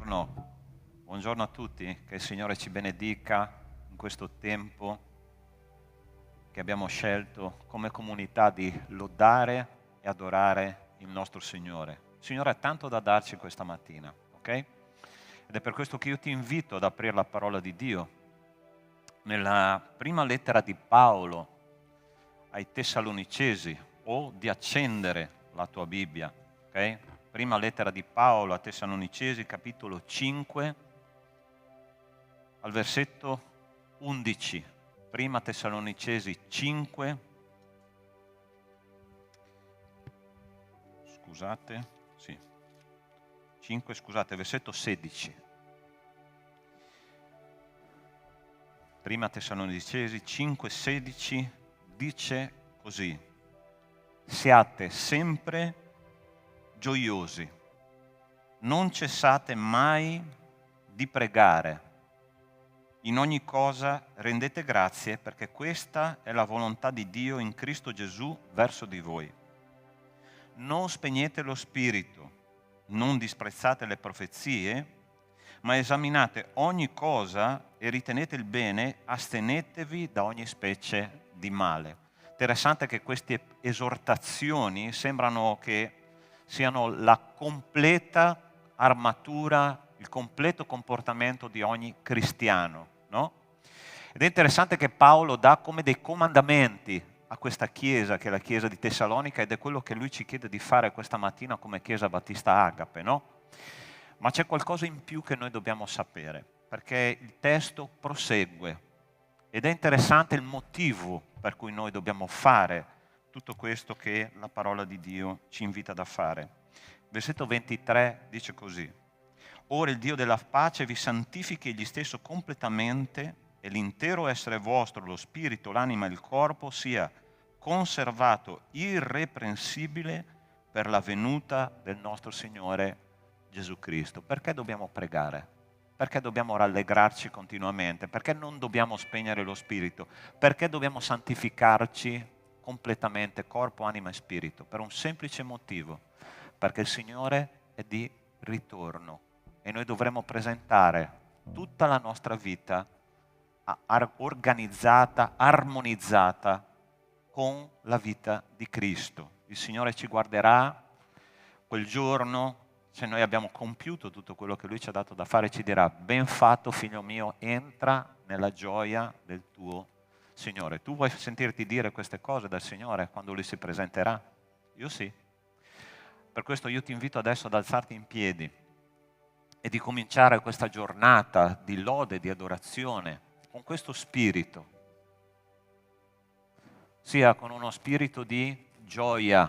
Buongiorno a tutti, che il Signore ci benedica in questo tempo che abbiamo scelto come comunità di lodare e adorare il nostro Signore. Il Signore ha tanto da darci questa mattina, ok? Ed è per questo che io ti invito ad aprire la parola di Dio nella prima lettera di Paolo ai Tessalonicesi, o di accendere la tua Bibbia, ok? Prima lettera di Paolo a Tessalonicesi, capitolo 5, al versetto 11. Prima Tessalonicesi 5, versetto 16. Prima Tessalonicesi 5, 16 dice così: siate sempre gioiosi, non cessate mai di pregare. In ogni cosa rendete grazie, perché questa è la volontà di Dio in Cristo Gesù verso di voi. Non spegnete lo spirito, non disprezzate le profezie, ma esaminate ogni cosa e ritenete il bene, astenetevi da ogni specie di male. Interessante che queste esortazioni sembrano che siano la completa armatura, il completo comportamento di ogni cristiano, no? Ed è interessante che Paolo dà come dei comandamenti a questa chiesa, che è la chiesa di Tessalonica, ed è quello che lui ci chiede di fare questa mattina come chiesa Battista Agape, no? Ma c'è qualcosa in più che noi dobbiamo sapere, perché il testo prosegue ed è interessante il motivo per cui noi dobbiamo fare tutto questo che la parola di Dio ci invita a fare. Versetto 23 dice così: ora il Dio della pace vi santifichi egli stesso completamente, e l'intero essere vostro, lo spirito, l'anima e il corpo sia conservato irreprensibile per la venuta del nostro Signore Gesù Cristo. Perché dobbiamo pregare? Perché dobbiamo rallegrarci continuamente? Perché non dobbiamo spegnere lo spirito? Perché dobbiamo santificarci completamente, corpo, anima e spirito? Per un semplice motivo: perché il Signore è di ritorno e noi dovremo presentare tutta la nostra vita organizzata, armonizzata con la vita di Cristo. Il Signore ci guarderà quel giorno, se noi abbiamo compiuto tutto quello che Lui ci ha dato da fare, ci dirà: ben fatto figlio mio, entra nella gioia del tuo Signore. Tu vuoi sentirti dire queste cose dal Signore quando Lui si presenterà? Io sì. Per questo io ti invito adesso ad alzarti in piedi e di cominciare questa giornata di lode, di adorazione, con questo spirito, sia con uno spirito di gioia.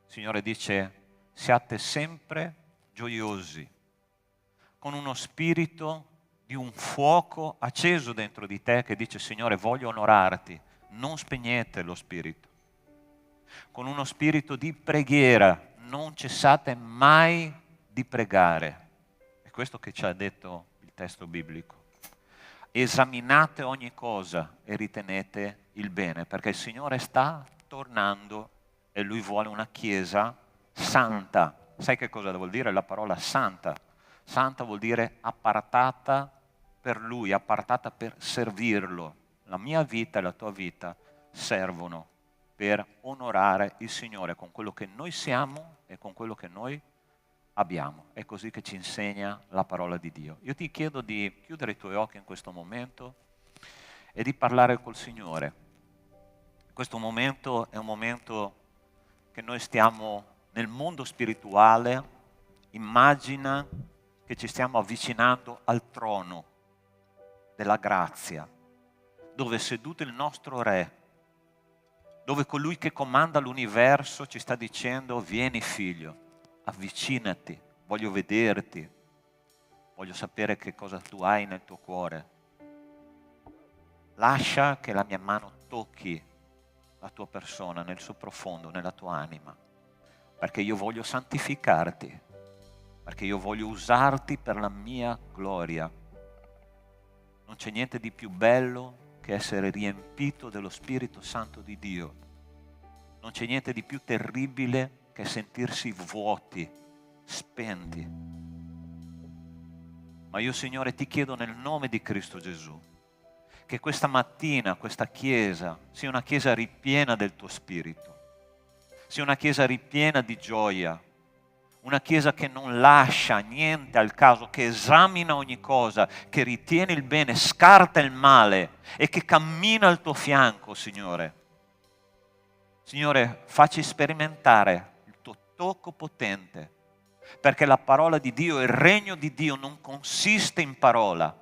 Il Signore dice: siate sempre gioiosi, con uno spirito di un fuoco acceso dentro di te che dice: Signore, voglio onorarti, non spegnete lo spirito. Con uno spirito di preghiera, non cessate mai di pregare. È questo che ci ha detto il testo biblico. Esaminate ogni cosa e ritenete il bene, perché il Signore sta tornando e Lui vuole una chiesa santa. Sai che cosa vuol dire la parola santa? Santa vuol dire appartata per Lui, appartata per servirlo. La mia vita e la tua vita servono per onorare il Signore con quello che noi siamo e con quello che noi abbiamo. È così che ci insegna la parola di Dio. Io ti chiedo di chiudere i tuoi occhi in questo momento e di parlare col Signore. Questo momento è un momento che noi stiamo nel mondo spirituale. Immagina che ci stiamo avvicinando al trono della grazia, dove è seduto il nostro Re, dove colui che comanda l'universo ci sta dicendo: vieni figlio, avvicinati, voglio vederti, voglio sapere che cosa tu hai nel tuo cuore. Lascia che la mia mano tocchi la tua persona nel suo profondo, nella tua anima, perché io voglio santificarti, perché io voglio usarti per la mia gloria. Non c'è niente di più bello che essere riempito dello Spirito Santo di Dio. Non c'è niente di più terribile che sentirsi vuoti, spenti. Ma io, Signore, ti chiedo nel nome di Cristo Gesù, che questa mattina questa Chiesa sia una Chiesa ripiena del tuo Spirito, sia una Chiesa ripiena di gioia, una Chiesa che non lascia niente al caso, che esamina ogni cosa, che ritiene il bene, scarta il male e che cammina al tuo fianco, Signore. Signore, facci sperimentare il tuo tocco potente, perché la parola di Dio, il regno di Dio non consiste in parola.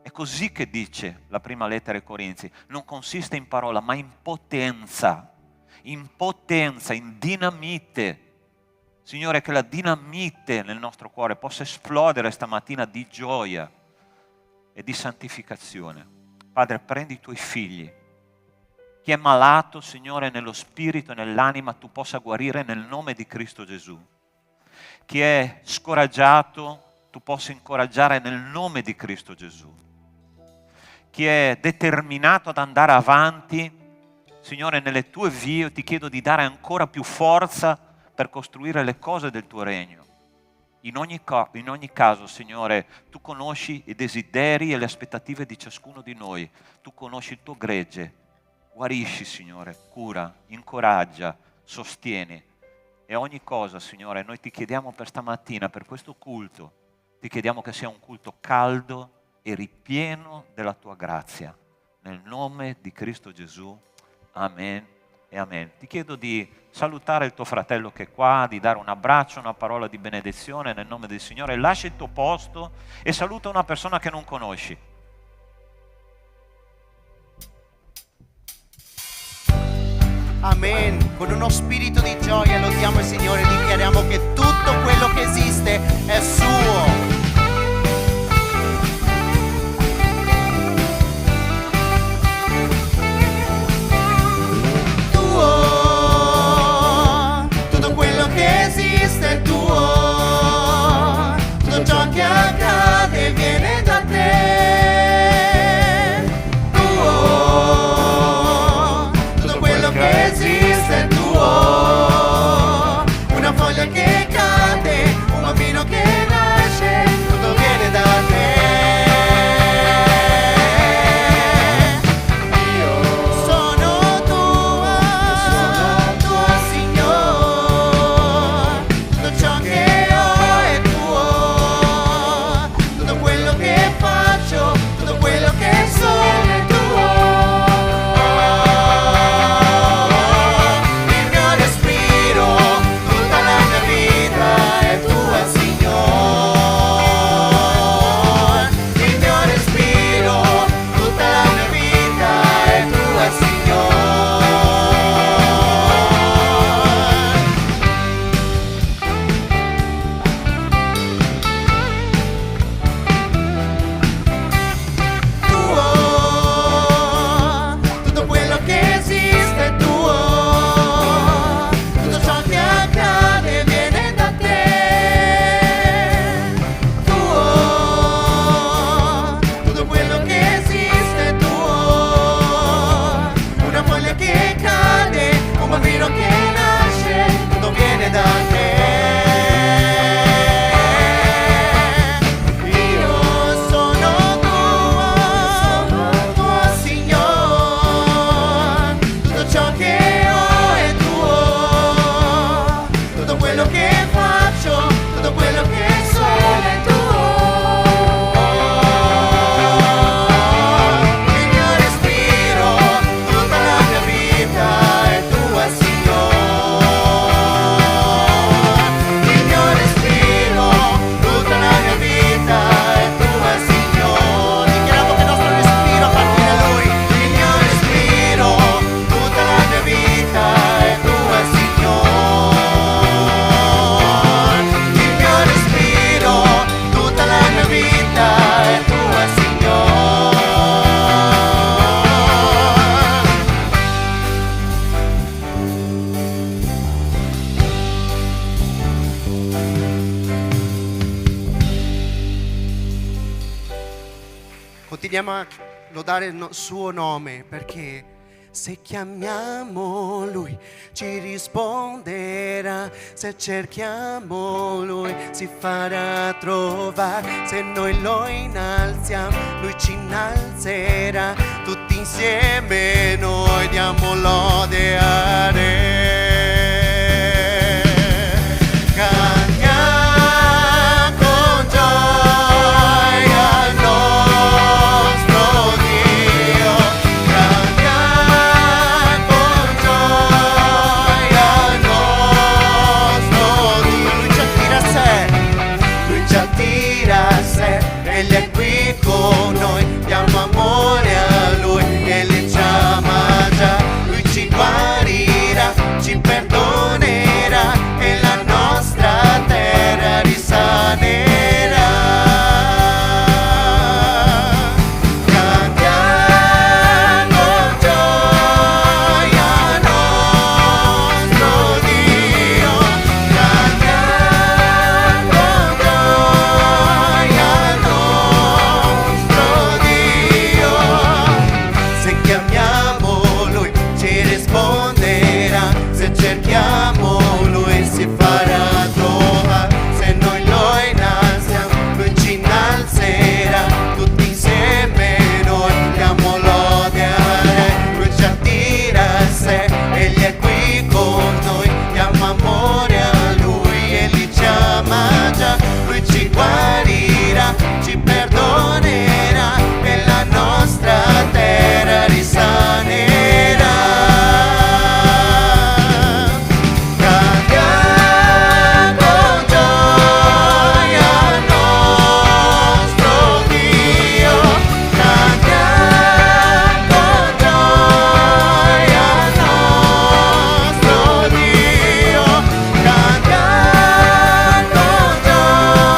È così che dice la prima lettera ai Corinzi, non consiste in parola, ma in potenza, in dinamite. Signore, che la dinamite nel nostro cuore possa esplodere stamattina di gioia e di santificazione. Padre, prendi i tuoi figli. Chi è malato, Signore, nello spirito e nell'anima, tu possa guarire nel nome di Cristo Gesù. Chi è scoraggiato, tu possa incoraggiare nel nome di Cristo Gesù. Chi è determinato ad andare avanti, Signore, nelle tue vie, io ti chiedo di dare ancora più forza per costruire le cose del tuo regno. In ogni caso, Signore, tu conosci i desideri e le aspettative di ciascuno di noi. Tu conosci il tuo gregge. Guarisci, Signore, cura, incoraggia, sostieni. E ogni cosa, Signore, noi ti chiediamo per stamattina, per questo culto, ti chiediamo che sia un culto caldo e ripieno della tua grazia. Nel nome di Cristo Gesù. Amen e amen. Ti chiedo di salutare il tuo fratello che è qua, di dare un abbraccio, una parola di benedizione nel nome del Signore. Lascia il tuo posto e saluta una persona che non conosci. Amen. Con uno spirito di gioia lodiamo il Signore, dichiariamo che tutto quello che esiste è suo. Tutto quello che esiste è tuo, tutto ciò che accade viene da te. Tutto quello che esiste è tuo, una foglia che cade, un bambino che nasce, tutto viene da te. Continuiamo a lodare il suo nome perché Se chiamiamo Lui ci risponderà, se cerchiamo Lui si farà trovare, se noi lo innalziamo Lui ci innalzerà, tutti insieme noi diamo lode a Re. Cantiamo con gioia al nostro Dio, cantiamo con gioia al nostro Dio. Lui ci attira a sé, Lui ci attira a sé, Egli è qui con noi, diamo amore a Lui, Egli ci ama già, Lui ci guarirà, ci perdonerà e la nostra terra risanerà. Cantiamo con gioia al nostro Dio, cantiamo con gioia al nostro Dio. Se chiamiamo Lui ci risponderà, se cerchiamo Lui si farà trovare, se noi lo innalziamo Lui ci innalzerà, tutti insieme noi diamo lode a Re. Lui ci attira a sé, Egli è qui con noi, diamo amore a Lui, Egli ci ama già, Lui ci guarirà, ci perdonerà e la nostra terra risanerà. Cantiamo con gioia al nostro Dio, cantiamo con gioia al nostro Dio, cantiamo con gioia al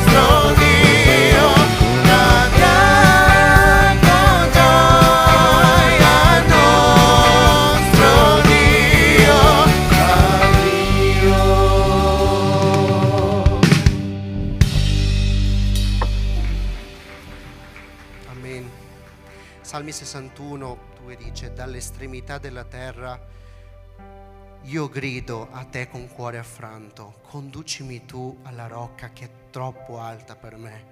nostro Dio, cantiamo con gioia al nostro Dio, al Dio. Amen. Salmi 61, 2 dice: dall'estremità della terra io grido a te con cuore affranto, conducimi tu alla rocca che è troppo alta per me,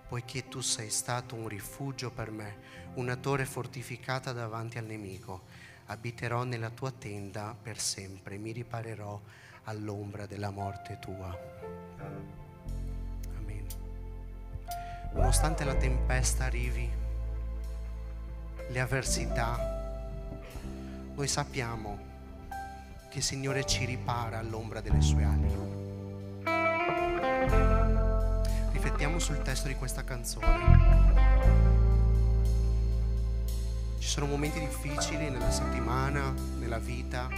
poiché tu sei stato un rifugio per me, una torre fortificata davanti al nemico. Abiterò nella tua tenda per sempre, mi riparerò all'ombra della morte tua. Amen. Nonostante la tempesta arrivi, le avversità, noi sappiamo che il Signore ci ripara all'ombra delle sue ali. Riflettiamo sul testo di questa canzone. Ci sono momenti difficili nella settimana, nella vita,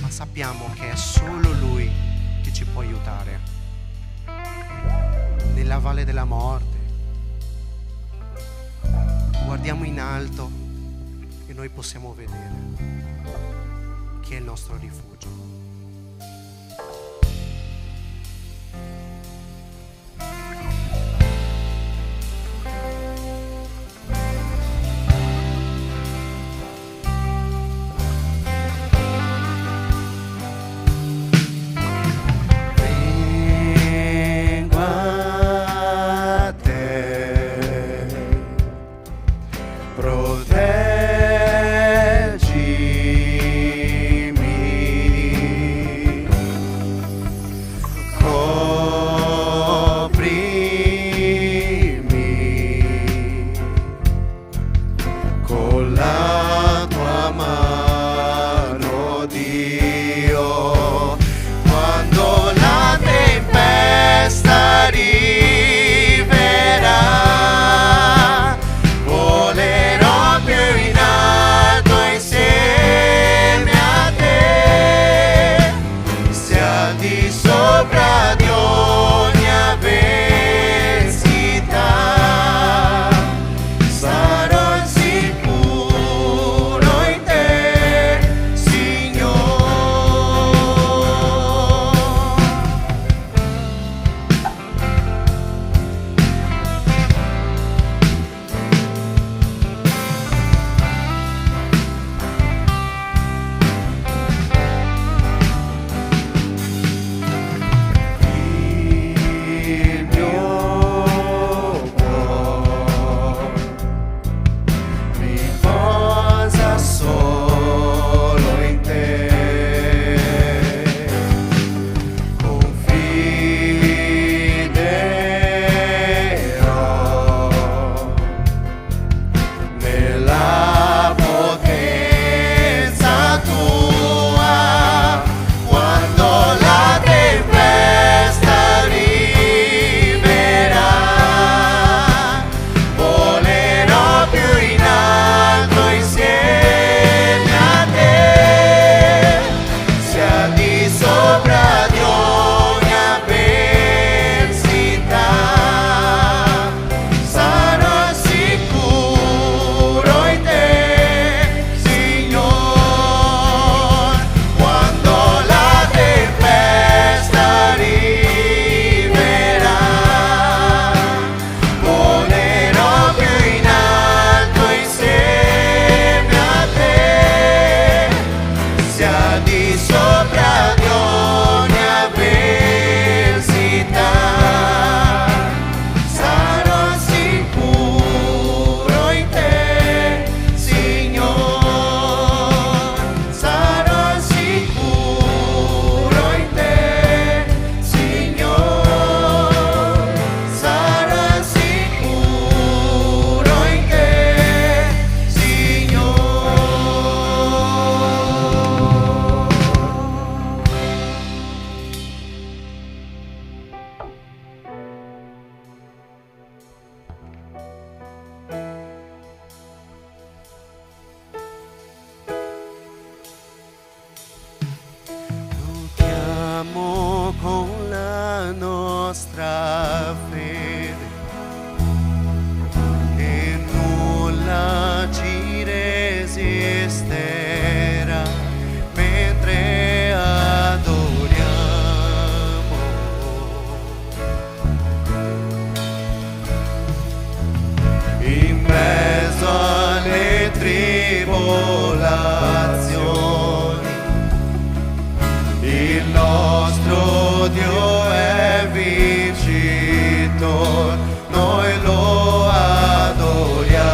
ma sappiamo che è solo Lui che ci può aiutare. Nella valle della morte guardiamo in alto e noi possiamo vedere che è il nostro rifugio. Proteggimi nostra fede, che nulla ci resisterà mentre adoriamo. In mezzo alle tribolazioni, il nostro Dio è vincitor, noi lo adoriamo.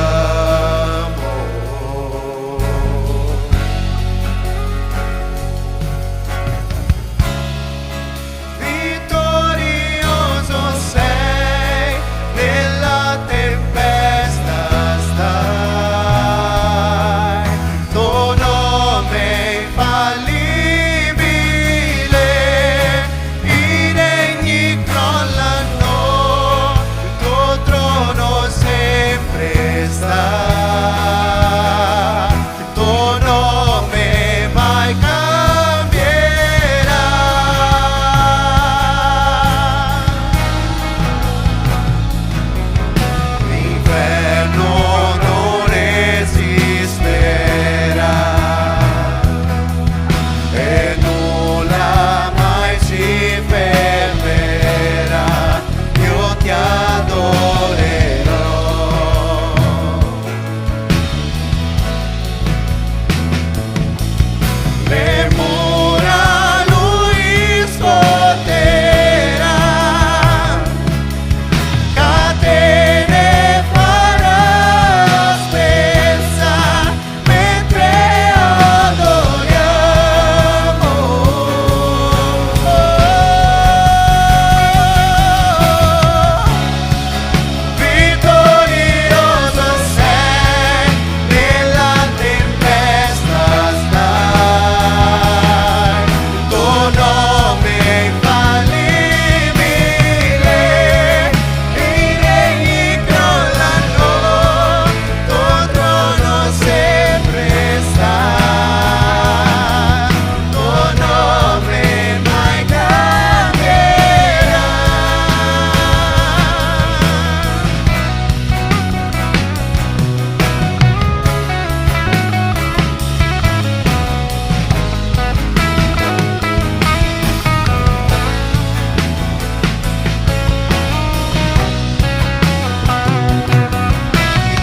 Vittorioso sei, nella tempesta stai, tuo nome è infallibile, i regni crollano, il tuo trono sempre sta, il tuo nome mai cambierà. L'inferno non resisterà e nulla mai ci fermerà. Io ti adorerò. Le mura lui scuoterà, catene farà spezza mentre adoriamo. Vittorioso sei, nella tempesta stai, il tuo nome è infallibile, i regni crollano, il tuo trono sempre sta, il tuo nome mai cambierà.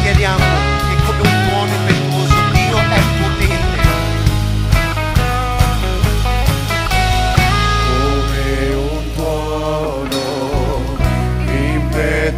Chiediamo che come un tuono impetuoso Dio è potente. Come un tuono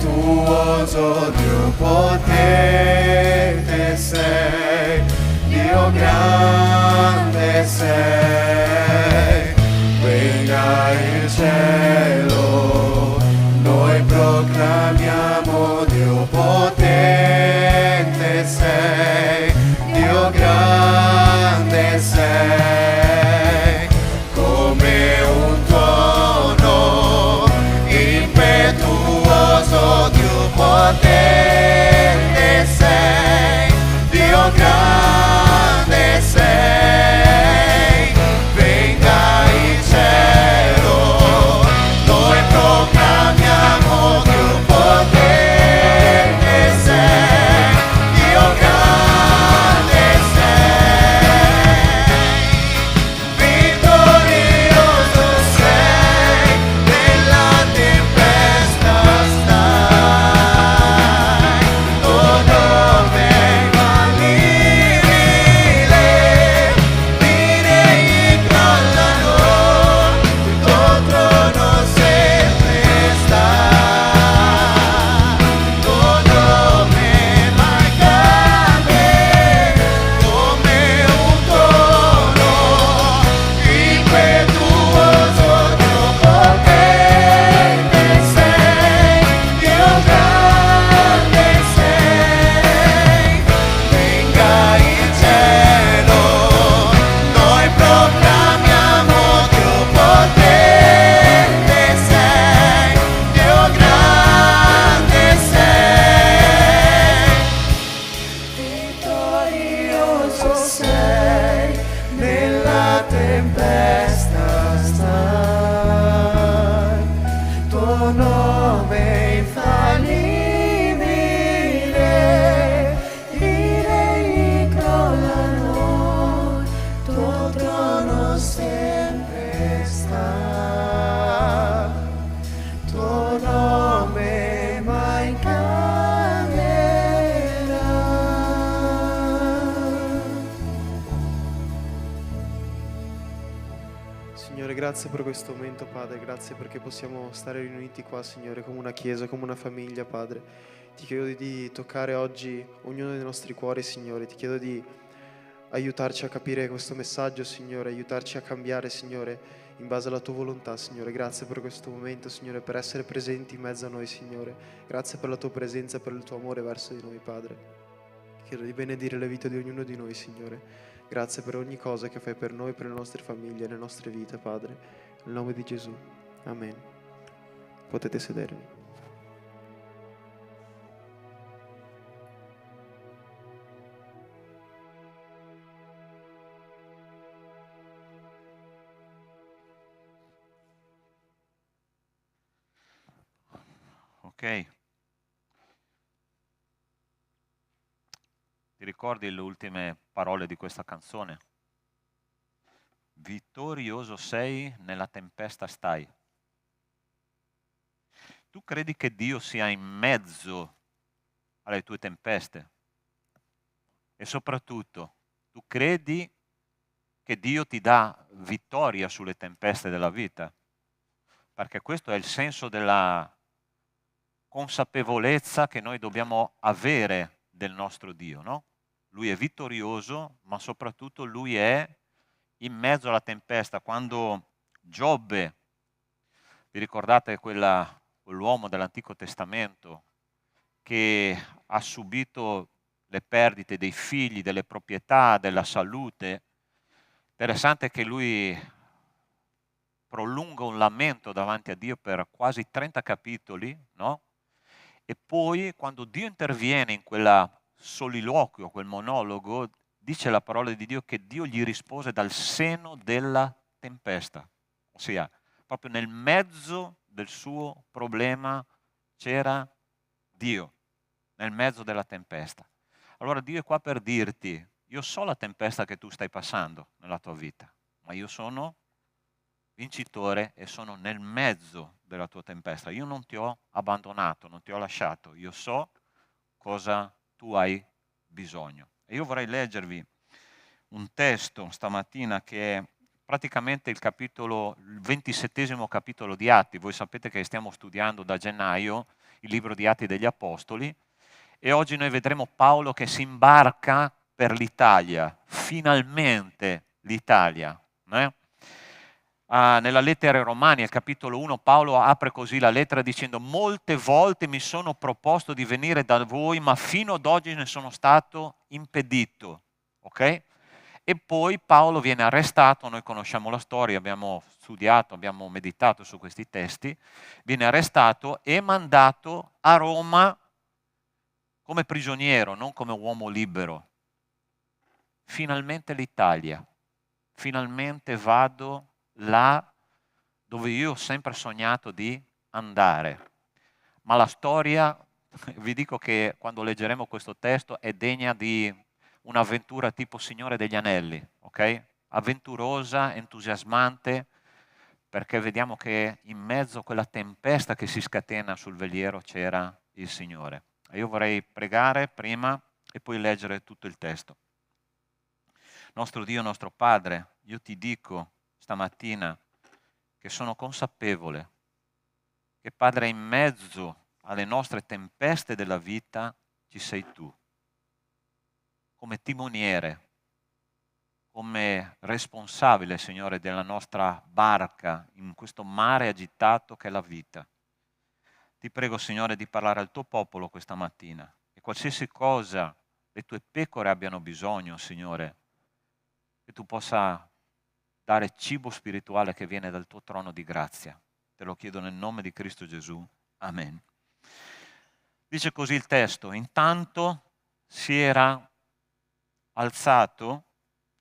impetuoso, Dio potente sei, Dio grande sei. Venga il cielo, noi proclamiamo Dio potente sei, Dio grande sei. Come un tuono impetuoso, Dio potente sei, Dio grande sei. Venga il cielo, noi proclamiamo Dio potente sei, Dio grande sei. Vittorioso sei, nella tempesta stai, tuo nome è infallibile, grazie per questo momento, Padre, grazie perché possiamo stare riuniti qua, Signore, come una chiesa, come una famiglia, Padre. Ti chiedo di toccare oggi ognuno dei nostri cuori, Signore, ti chiedo di aiutarci a capire questo messaggio, Signore, aiutarci a cambiare, Signore, in base alla tua volontà, Signore. Grazie per questo momento, Signore, per essere presenti in mezzo a noi, Signore. Grazie per la tua presenza, per il tuo amore verso di noi, Padre. Ti chiedo di benedire la vita di ognuno di noi, Signore. Grazie per ogni cosa che fai per noi, per le nostre famiglie, le nostre vite, Padre. Nel nome di Gesù. Amen. Potete sedervi. Ok. Ti ricordi le ultime parole di questa canzone? Vittorioso sei, nella tempesta stai. Tu credi che Dio sia in mezzo alle tue tempeste? E soprattutto, tu credi che Dio ti dà vittoria sulle tempeste della vita? Perché questo è il senso della consapevolezza che noi dobbiamo avere del nostro Dio, no? Lui è vittorioso, ma soprattutto Lui è in mezzo alla tempesta. Quando Giobbe, vi ricordate quell'uomo dell'Antico Testamento che ha subito le perdite dei figli, delle proprietà, della salute, interessante che lui prolunga un lamento davanti a Dio per quasi 30 capitoli, no? E poi quando Dio interviene in quella soliloquio, quel monologo, dice la parola di Dio che Dio gli rispose dal seno della tempesta, ossia proprio nel mezzo del suo problema c'era Dio, nel mezzo della tempesta. Allora Dio è qua per dirti, io so la tempesta che tu stai passando nella tua vita, ma io sono vincitore e sono nel mezzo della tua tempesta. Io non ti ho abbandonato, non ti ho lasciato, io so cosa tu hai bisogno. E io vorrei leggervi un testo stamattina che è praticamente il 27esimo capitolo di Atti. Voi sapete che stiamo studiando da gennaio il libro di Atti degli Apostoli e oggi noi vedremo Paolo che si imbarca per l'Italia, finalmente l'Italia. Nella lettera ai Romani, al capitolo 1, Paolo apre così la lettera dicendo: molte volte mi sono proposto di venire da voi, ma fino ad oggi ne sono stato impedito. Ok? E poi Paolo viene arrestato, noi conosciamo la storia, abbiamo studiato, abbiamo meditato su questi testi, viene arrestato e mandato a Roma come prigioniero, non come uomo libero. Finalmente l'Italia, finalmente vado là dove io ho sempre sognato di andare. Ma la storia, vi dico che quando leggeremo questo testo è degna di un'avventura tipo Signore degli Anelli, ok? Avventurosa, entusiasmante, perché vediamo che in mezzo a quella tempesta che si scatena sul veliero c'era il Signore. E io vorrei pregare prima e poi leggere tutto il testo. Nostro Dio, nostro Padre, io ti dico stamattina che sono consapevole che, Padre, in mezzo alle nostre tempeste della vita ci sei tu, come timoniere, come responsabile, Signore, della nostra barca in questo mare agitato che è la vita. Ti prego, Signore, di parlare al tuo popolo questa mattina e qualsiasi cosa le tue pecore abbiano bisogno, Signore, che tu possa dare cibo spirituale che viene dal tuo trono di grazia. Te lo chiedo nel nome di Cristo Gesù. Amen. Dice così il testo: intanto si era alzato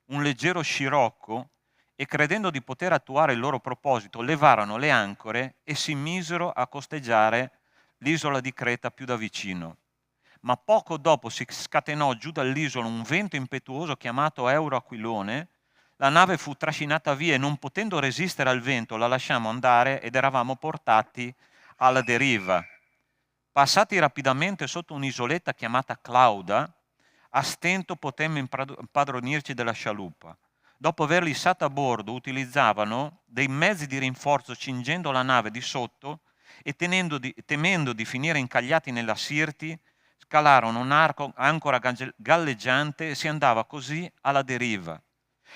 un leggero scirocco e, credendo di poter attuare il loro proposito, levarono le ancore e si misero a costeggiare l'isola di Creta più da vicino. Ma poco dopo si scatenò giù dall'isola un vento impetuoso chiamato Euroaquilone. La nave fu trascinata via e, non potendo resistere al vento, la lasciamo andare ed eravamo portati alla deriva. Passati rapidamente sotto un'isoletta chiamata Clauda, a stento potemmo impadronirci della scialuppa. dopo averli issati a bordo, utilizzavano dei mezzi di rinforzo cingendo la nave di sotto e temendo di finire incagliati nella Sirti, scalarono un'ancora galleggiante e si andava così alla deriva.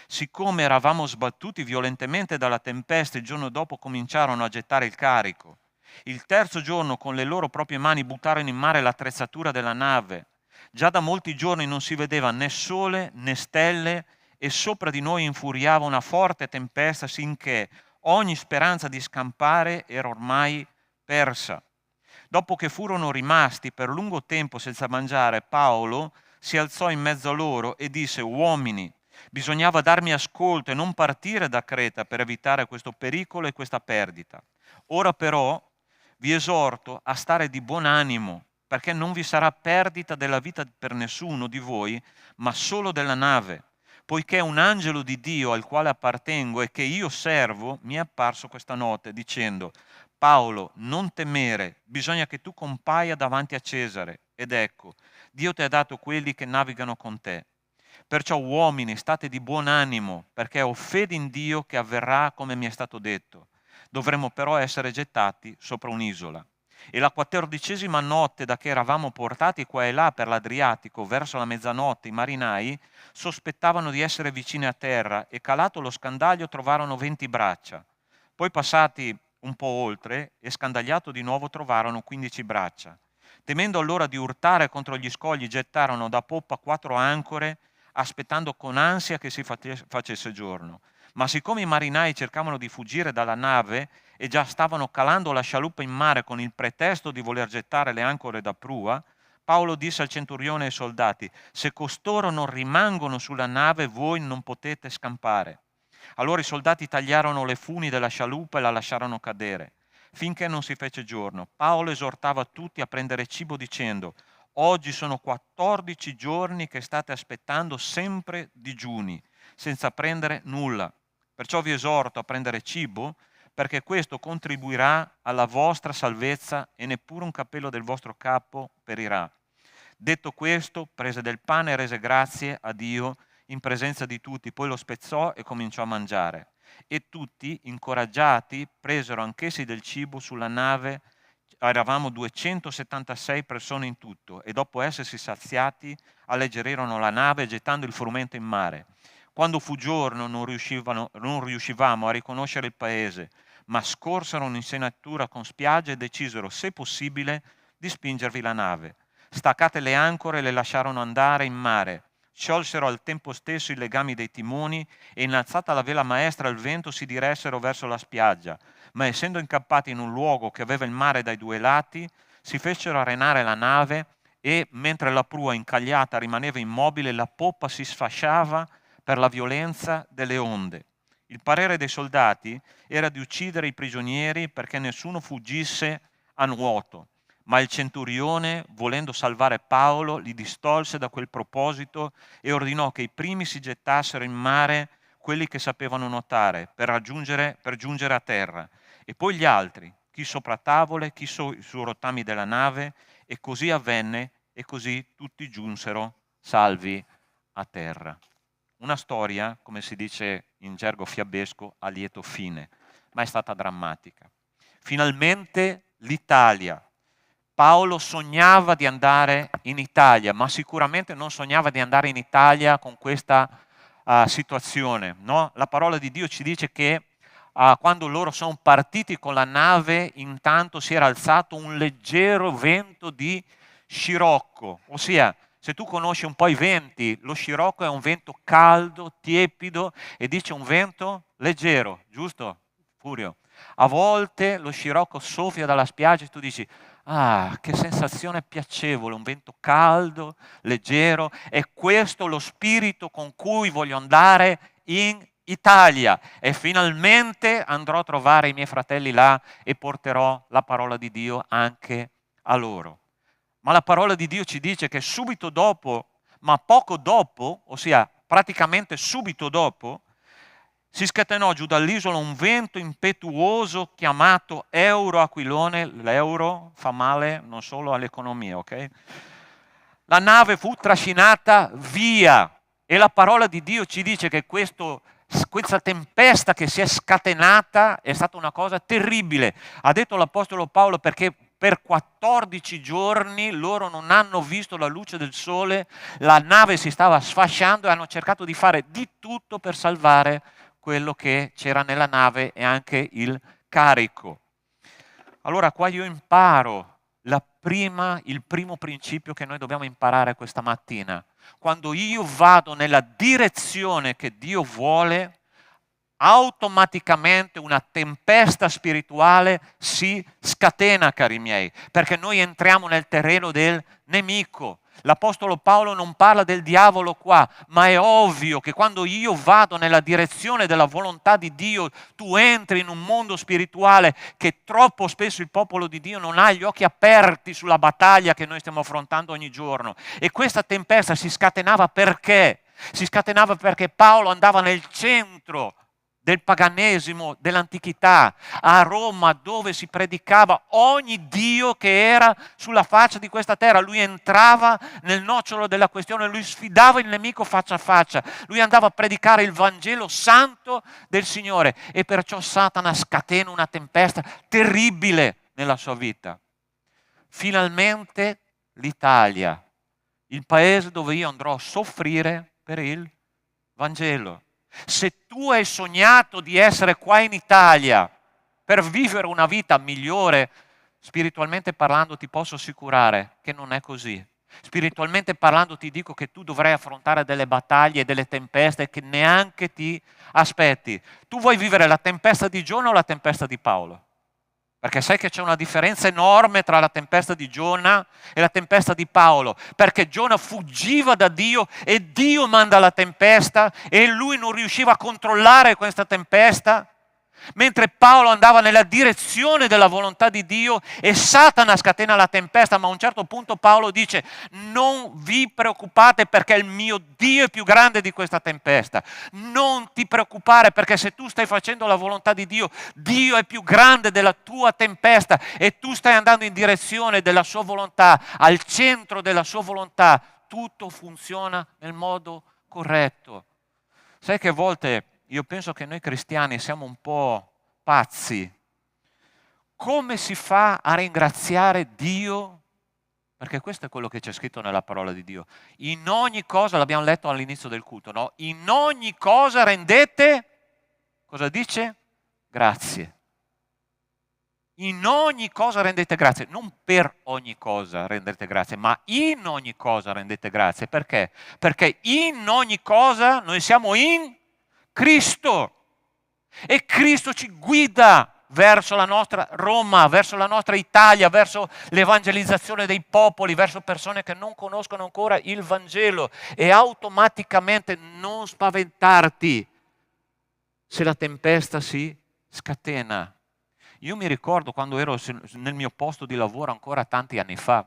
Siccome eravamo sbattuti violentemente dalla tempesta, il giorno dopo cominciarono a gettare il carico. Il terzo giorno con le loro proprie mani buttarono in mare l'attrezzatura della nave. Già da molti giorni non si vedeva né sole né stelle e sopra di noi infuriava una forte tempesta, sinché ogni speranza di scampare era ormai persa. Dopo che furono rimasti per lungo tempo senza mangiare, Paolo si alzò in mezzo a loro e disse: uomini, bisognava darmi ascolto e non partire da Creta per evitare questo pericolo e questa perdita. Ora però vi esorto a stare di buon animo, perché non vi sarà perdita della vita per nessuno di voi, ma solo della nave, poiché un angelo di Dio al quale appartengo e che io servo mi è apparso questa notte dicendo: Paolo, non temere, bisogna che tu compaia davanti a Cesare. Ed ecco, Dio ti ha dato quelli che navigano con te. Perciò uomini, state di buon animo, perché ho fede in Dio che avverrà come mi è stato detto. Dovremmo però essere gettati sopra un'isola. E la 14ª notte da che eravamo portati qua e là per l'Adriatico, verso la mezzanotte, i marinai sospettavano di essere vicini a terra e calato lo scandaglio trovarono 20 braccia. Poi passati un po' oltre e scandagliato di nuovo trovarono 15 braccia. Temendo allora di urtare contro gli scogli, gettarono da poppa 4 ancore, aspettando con ansia che si facesse giorno. Ma siccome i marinai cercavano di fuggire dalla nave e già stavano calando la scialuppa in mare con il pretesto di voler gettare le ancore da prua, Paolo disse al centurione e ai soldati: se costoro non rimangono sulla nave, voi non potete scampare. Allora i soldati tagliarono le funi della scialuppa e la lasciarono cadere, finché non si fece giorno. Paolo esortava tutti a prendere cibo dicendo: oggi sono 14 giorni che state aspettando sempre digiuni, senza prendere nulla. Perciò vi esorto a prendere cibo, perché questo contribuirà alla vostra salvezza e neppure un capello del vostro capo perirà. Detto questo, prese del pane e rese grazie a Dio in presenza di tutti, poi lo spezzò e cominciò a mangiare. E tutti, incoraggiati, presero anch'essi del cibo sulla nave. Eravamo 276 persone in tutto, e dopo essersi saziati alleggerirono la nave gettando il frumento in mare. Quando fu giorno non riuscivamo a riconoscere il paese, ma scorsero un'insenatura con spiagge e decisero, se possibile, di spingervi la nave. Staccate le ancore, le lasciarono andare in mare. Sciolsero al tempo stesso i legami dei timoni e, innalzata la vela maestra al vento, si diressero verso la spiaggia, ma essendo incappati in un luogo che aveva il mare dai 2 lati, si fecero arenare la nave e, mentre la prua incagliata rimaneva immobile, la poppa si sfasciava per la violenza delle onde. Il parere dei soldati era di uccidere i prigionieri perché nessuno fuggisse a nuoto. Ma il centurione, volendo salvare Paolo, li distolse da quel proposito e ordinò che i primi si gettassero in mare, quelli che sapevano nuotare, per giungere a terra, e poi gli altri, chi sopra tavole, chi su rottami della nave, e così avvenne, e così tutti giunsero salvi a terra. Una storia, come si dice in gergo fiabesco, a lieto fine, ma è stata drammatica. Finalmente l'Italia. Paolo sognava di andare in Italia, ma sicuramente non sognava di andare in Italia con questa situazione. No? La parola di Dio ci dice che quando loro sono partiti con la nave, intanto si era alzato un leggero vento di scirocco. Ossia, se tu conosci un po' i venti, lo scirocco è un vento caldo, tiepido, e dice un vento leggero, giusto? Furio. A volte lo scirocco soffia dalla spiaggia e tu dici: ah, che sensazione piacevole, un vento caldo, leggero. È questo lo spirito con cui voglio andare in Italia, e finalmente andrò a trovare i miei fratelli là e porterò la parola di Dio anche a loro. Ma la parola di Dio ci dice che subito dopo, ma poco dopo, ossia praticamente subito dopo, si scatenò giù dall'isola un vento impetuoso chiamato Euroaquilone. L'euro fa male non solo all'economia, ok? La nave fu trascinata via E la parola di Dio ci dice che questa tempesta che si è scatenata è stata una cosa terribile. Ha detto l'Apostolo Paolo perché per 14 giorni loro non hanno visto la luce del sole, la nave si stava sfasciando e hanno cercato di fare di tutto per salvare quello che c'era nella nave e anche il carico. Allora qua io imparo il primo principio che noi dobbiamo imparare questa mattina. Quando io vado nella direzione che Dio vuole, automaticamente una tempesta spirituale si scatena, cari miei, perché noi entriamo nel terreno del nemico. L'Apostolo Paolo non parla del diavolo qua, ma è ovvio che quando io vado nella direzione della volontà di Dio, tu entri in un mondo spirituale che troppo spesso il popolo di Dio non ha gli occhi aperti sulla battaglia che noi stiamo affrontando ogni giorno. E questa tempesta si scatenava perché? Si scatenava perché Paolo andava nel centro del paganesimo dell'antichità, a Roma, dove si predicava ogni dio che era sulla faccia di questa terra. Lui entrava nel nocciolo della questione, lui sfidava il nemico faccia a faccia, lui andava a predicare il Vangelo santo del Signore e perciò Satana scatena una tempesta terribile nella sua vita. Finalmente l'Italia, il paese dove io andrò a soffrire per il Vangelo. Se tu hai sognato di essere qua in Italia per vivere una vita migliore, spiritualmente parlando ti posso assicurare che non è così. Spiritualmente parlando ti dico che tu dovrai affrontare delle battaglie e delle tempeste che neanche ti aspetti. Tu vuoi vivere la tempesta di Giona o la tempesta di Paolo? Perché sai che c'è una differenza enorme tra la tempesta di Giona e la tempesta di Paolo, perché Giona fuggiva da Dio e Dio manda la tempesta e lui non riusciva a controllare questa tempesta, mentre Paolo andava nella direzione della volontà di Dio e Satana scatena la tempesta, ma a un certo punto Paolo dice: non vi preoccupate perché il mio Dio è più grande di questa tempesta. Non ti preoccupare perché se tu stai facendo la volontà di Dio, Dio è più grande della tua tempesta e tu stai andando in direzione della sua volontà, al centro della sua volontà. Tutto funziona nel modo corretto. Sai che a volte io penso che noi cristiani siamo un po' pazzi. Come si fa a ringraziare Dio? Perché questo è quello che c'è scritto nella parola di Dio. In ogni cosa, l'abbiamo letto all'inizio del culto, no? In ogni cosa rendete, cosa dice? Grazie. In ogni cosa rendete grazie, non per ogni cosa rendete grazie, ma in ogni cosa rendete grazie. Perché? Perché in ogni cosa noi siamo in Cristo e Cristo ci guida verso la nostra Roma, verso la nostra Italia, verso l'evangelizzazione dei popoli, verso persone che non conoscono ancora il Vangelo, e automaticamente non spaventarti se la tempesta si scatena. Io mi ricordo quando ero nel mio posto di lavoro ancora tanti anni fa,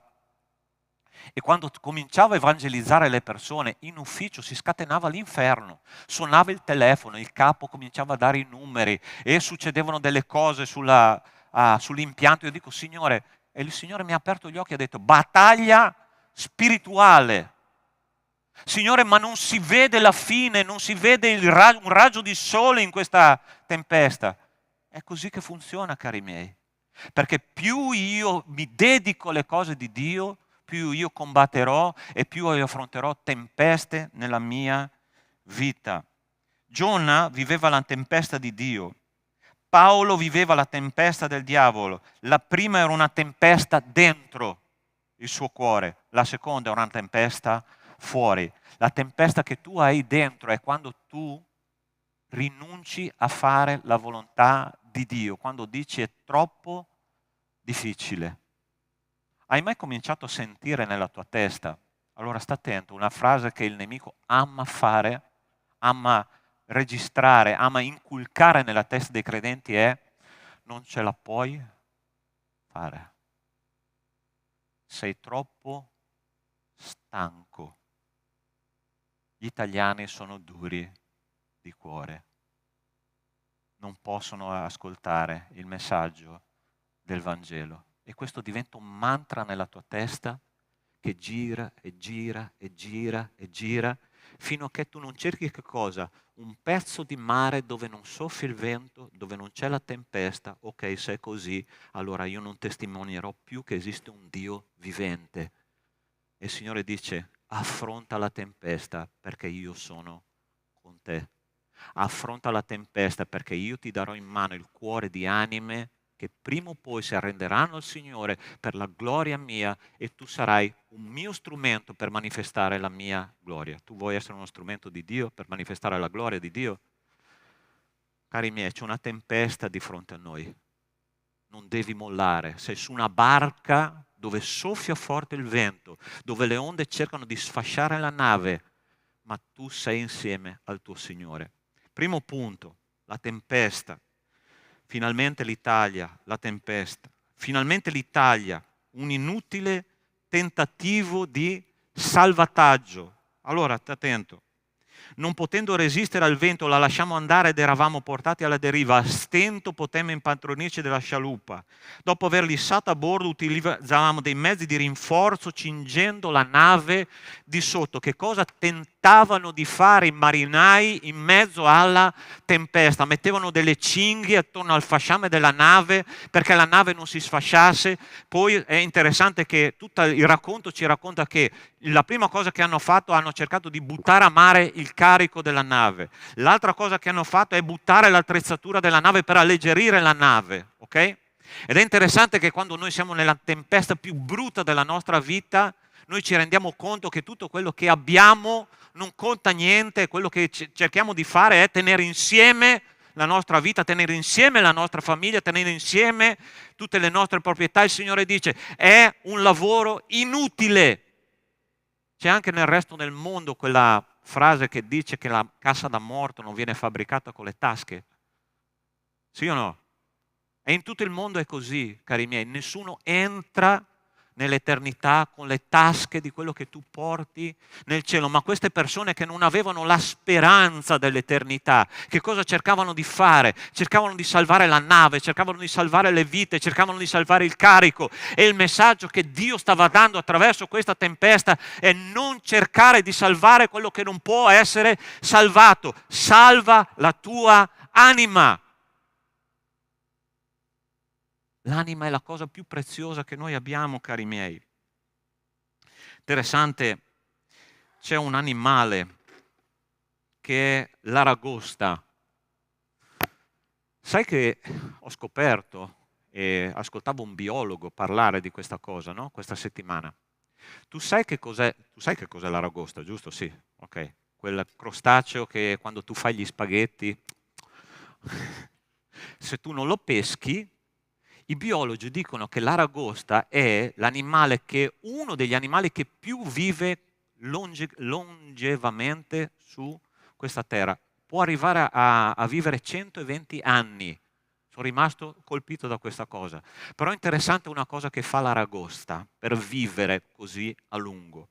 e quando cominciavo a evangelizzare le persone, in ufficio si scatenava l'inferno, suonava il telefono, il capo cominciava a dare i numeri e succedevano delle cose sull'impianto. Io dico: Signore, e il Signore mi ha aperto gli occhi e ha detto: battaglia spirituale. Signore, ma non si vede la fine, non si vede un raggio di sole in questa tempesta. È così che funziona, cari miei, perché più io mi dedico alle cose di Dio, più io combatterò e più io affronterò tempeste nella mia vita. Giona viveva la tempesta di Dio, Paolo viveva la tempesta del diavolo. La prima era una tempesta dentro il suo cuore, la seconda è una tempesta fuori. La tempesta che tu hai dentro è quando tu rinunci a fare la volontà di Dio, quando dici: è troppo difficile. Hai mai cominciato a sentire nella tua testa? Allora sta attento, una frase che il nemico ama fare, ama registrare, ama inculcare nella testa dei credenti è: non ce la puoi fare. Sei troppo stanco. Gli italiani sono duri di cuore. Non possono ascoltare il messaggio del Vangelo. E questo diventa un mantra nella tua testa che gira e gira e gira e gira fino a che tu non cerchi che cosa? Un pezzo di mare dove non soffia il vento, dove non c'è la tempesta. Ok, se è così, allora io non testimonierò più che esiste un Dio vivente. E il Signore dice, affronta la tempesta perché io sono con te. Affronta la tempesta perché io ti darò in mano il cuore di anime che prima o poi si arrenderanno al Signore per la gloria mia e tu sarai un mio strumento per manifestare la mia gloria. Tu vuoi essere uno strumento di Dio per manifestare la gloria di Dio? Cari miei, c'è una tempesta di fronte a noi. Non devi mollare. Sei su una barca dove soffia forte il vento, dove le onde cercano di sfasciare la nave, ma tu sei insieme al tuo Signore. Primo punto, la tempesta. Finalmente l'Italia, la tempesta. Finalmente l'Italia, un inutile tentativo di salvataggio. Allora, stai attento. Non potendo resistere al vento, la lasciamo andare ed eravamo portati alla deriva. A stento potemmo impadronirci della scialuppa. Dopo aver lissato a bordo, utilizzavamo dei mezzi di rinforzo cingendo la nave di sotto. Che cosa tentavano di fare i marinai in mezzo alla tempesta? Mettevano delle cinghie attorno al fasciame della nave perché la nave non si sfasciasse. Poi è interessante che tutto il racconto ci racconta che la prima cosa che hanno fatto, hanno cercato di buttare a mare il carico della nave. L'altra cosa che hanno fatto è buttare l'attrezzatura della nave per alleggerire la nave, ok? Ed è interessante che quando noi siamo nella tempesta più brutta della nostra vita, noi ci rendiamo conto che tutto quello che abbiamo non conta niente, quello che cerchiamo di fare è tenere insieme la nostra vita, tenere insieme la nostra famiglia, tenere insieme tutte le nostre proprietà. Il Signore dice, è un lavoro inutile. C'è anche nel resto del mondo quella frase che dice che la cassa da morto non viene fabbricata con le tasche. Sì o no? E in tutto il mondo è così, cari miei. Nessuno entra nell'eternità con le tasche di quello che tu porti nel cielo. Ma queste persone che non avevano la speranza dell'eternità, che cosa cercavano di fare? Cercavano di salvare la nave, cercavano di salvare le vite, cercavano di salvare il carico. E il messaggio che Dio stava dando attraverso questa tempesta è non cercare di salvare quello che non può essere salvato. Salva la tua anima. L'anima è la cosa più preziosa che noi abbiamo, cari miei. Interessante, c'è un animale che è l'aragosta. Sai che ho scoperto e ascoltavo un biologo parlare di questa cosa, no? Questa settimana. Tu sai che cos'è l'aragosta, giusto? Sì, ok. Quel crostaceo che quando tu fai gli spaghetti, se tu non lo peschi, i biologi dicono che l'aragosta è uno degli animali che più vive longevamente su questa terra. Può arrivare a vivere 120 anni. Sono rimasto colpito da questa cosa. Però è interessante una cosa che fa l'aragosta per vivere così a lungo.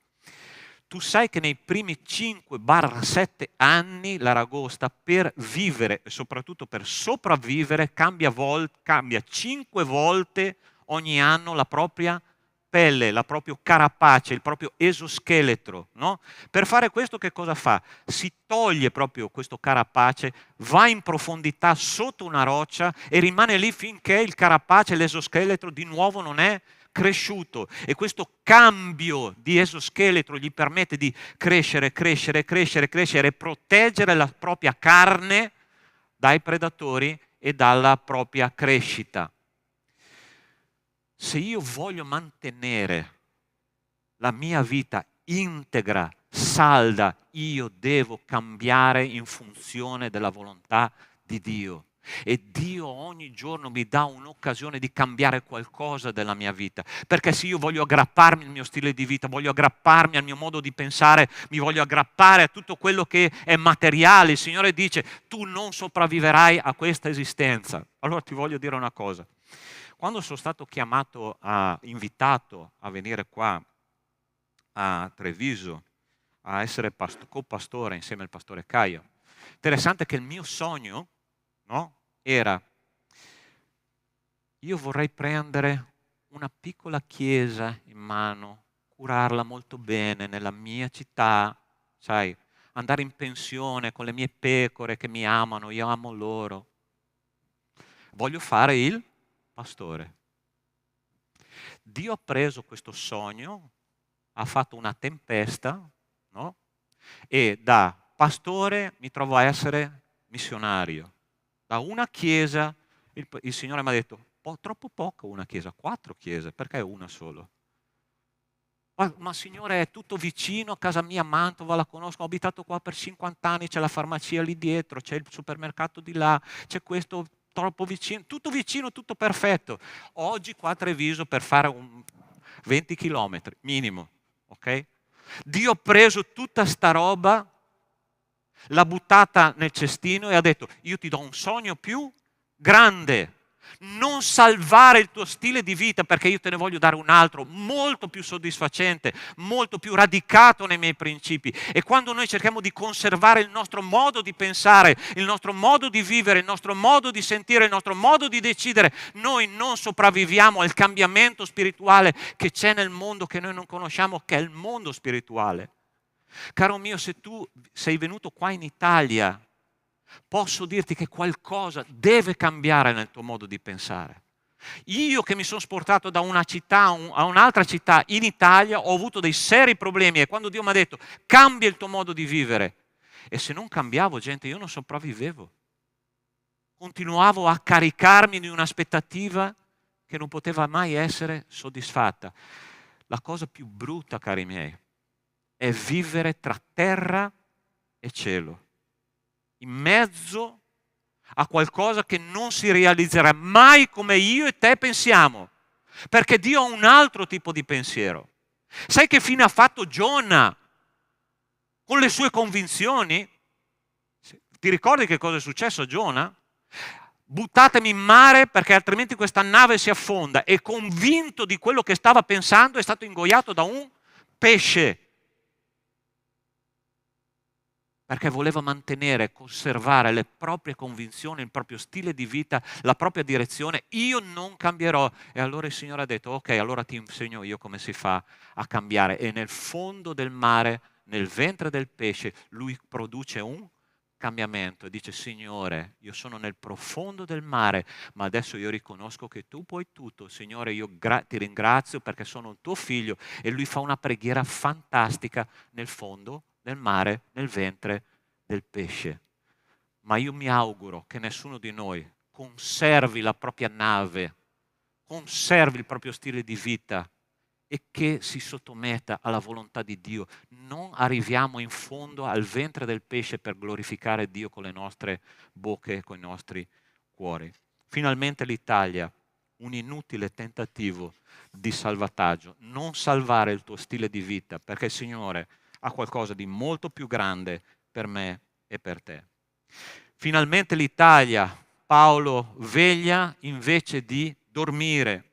Tu sai che nei primi 5-7 anni l'aragosta per vivere e soprattutto per sopravvivere cambia 5 volte ogni anno la propria pelle, la propria carapace, il proprio esoscheletro, no? Per fare questo che cosa fa? Si toglie proprio questo carapace, va in profondità sotto una roccia e rimane lì finché il carapace, l'esoscheletro di nuovo non è cresciuto, e questo cambio di esoscheletro gli permette di crescere e proteggere la propria carne dai predatori e dalla propria crescita. Se io voglio mantenere la mia vita integra, salda, io devo cambiare in funzione della volontà di Dio. E Dio ogni giorno mi dà un'occasione di cambiare qualcosa della mia vita, perché se io voglio aggrapparmi al mio stile di vita, voglio aggrapparmi al mio modo di pensare, mi voglio aggrappare a tutto quello che è materiale, il Signore dice tu non sopravviverai a questa esistenza. Allora ti voglio dire una cosa: quando sono stato invitato a venire qua a Treviso a essere co-pastore insieme al pastore Caio, interessante che il mio sogno, no, era: io vorrei prendere una piccola chiesa in mano, curarla molto bene nella mia città, sai, andare in pensione con le mie pecore che mi amano, io amo loro. Voglio fare il pastore. Dio ha preso questo sogno, ha fatto una tempesta, no? E da pastore mi trovo a essere missionario. Da una chiesa, il Signore mi ha detto, troppo poco una chiesa, 4 chiese, perché una solo? Ma Signore, è tutto vicino a casa mia, Mantova, la conosco, ho abitato qua per 50 anni, c'è la farmacia lì dietro, c'è il supermercato di là, c'è questo troppo vicino, tutto perfetto. Oggi qua a Treviso per fare 20 chilometri, minimo, ok? Dio ha preso tutta sta roba, l'ha buttata nel cestino e ha detto, io ti do un sogno più grande. Non salvare il tuo stile di vita, perché io te ne voglio dare un altro molto più soddisfacente, molto più radicato nei miei principi. E quando noi cerchiamo di conservare il nostro modo di pensare, il nostro modo di vivere, il nostro modo di sentire, il nostro modo di decidere, noi non sopravviviamo al cambiamento spirituale che c'è nel mondo che noi non conosciamo, che è il mondo spirituale. Caro mio, se tu sei venuto qua in Italia, posso dirti che qualcosa deve cambiare nel tuo modo di pensare. Io che mi sono sportato da una città a un'altra città in Italia ho avuto dei seri problemi e quando Dio mi ha detto cambia il tuo modo di vivere, e se non cambiavo, gente, io non sopravvivevo. Continuavo a caricarmi di un'aspettativa che non poteva mai essere soddisfatta. La cosa più brutta, cari miei, è vivere tra terra e cielo, in mezzo a qualcosa che non si realizzerà mai come io e te pensiamo, perché Dio ha un altro tipo di pensiero. Sai che fine ha fatto Giona con le sue convinzioni? Ti ricordi che cosa è successo a Giona? Buttatemi in mare perché altrimenti questa nave si affonda, e convinto di quello che stava pensando è stato ingoiato da un pesce, perché voleva mantenere, conservare le proprie convinzioni, il proprio stile di vita, la propria direzione. Io non cambierò. E allora il Signore ha detto, ok, allora ti insegno io come si fa a cambiare. E nel fondo del mare, nel ventre del pesce, lui produce un cambiamento e dice, Signore, io sono nel profondo del mare, ma adesso io riconosco che tu puoi tutto. Signore, io ti ringrazio perché sono un tuo figlio. E lui fa una preghiera fantastica nel fondo del mare, nel ventre del pesce. Ma io mi auguro che nessuno di noi conservi la propria nave, conservi il proprio stile di vita e che si sottometta alla volontà di Dio. Non arriviamo in fondo al ventre del pesce per glorificare Dio con le nostre bocche e con i nostri cuori. Finalmente l'Italia, un inutile tentativo di salvataggio. Non salvare il tuo stile di vita, perché il Signore ha qualcosa di molto più grande per me e per te. Finalmente l'Italia, Paolo veglia invece di dormire.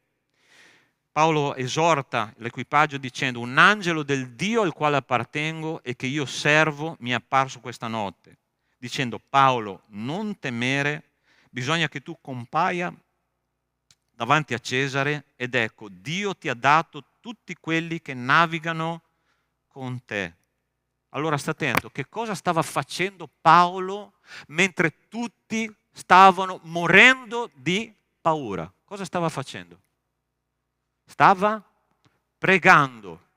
Paolo esorta l'equipaggio dicendo, un angelo del Dio al quale appartengo e che io servo mi è apparso questa notte, dicendo, Paolo, non temere, bisogna che tu compaia davanti a Cesare, ed ecco, Dio ti ha dato tutti quelli che navigano con te. Allora sta attento, che cosa stava facendo Paolo mentre tutti stavano morendo di paura? Cosa stava facendo? Stava pregando.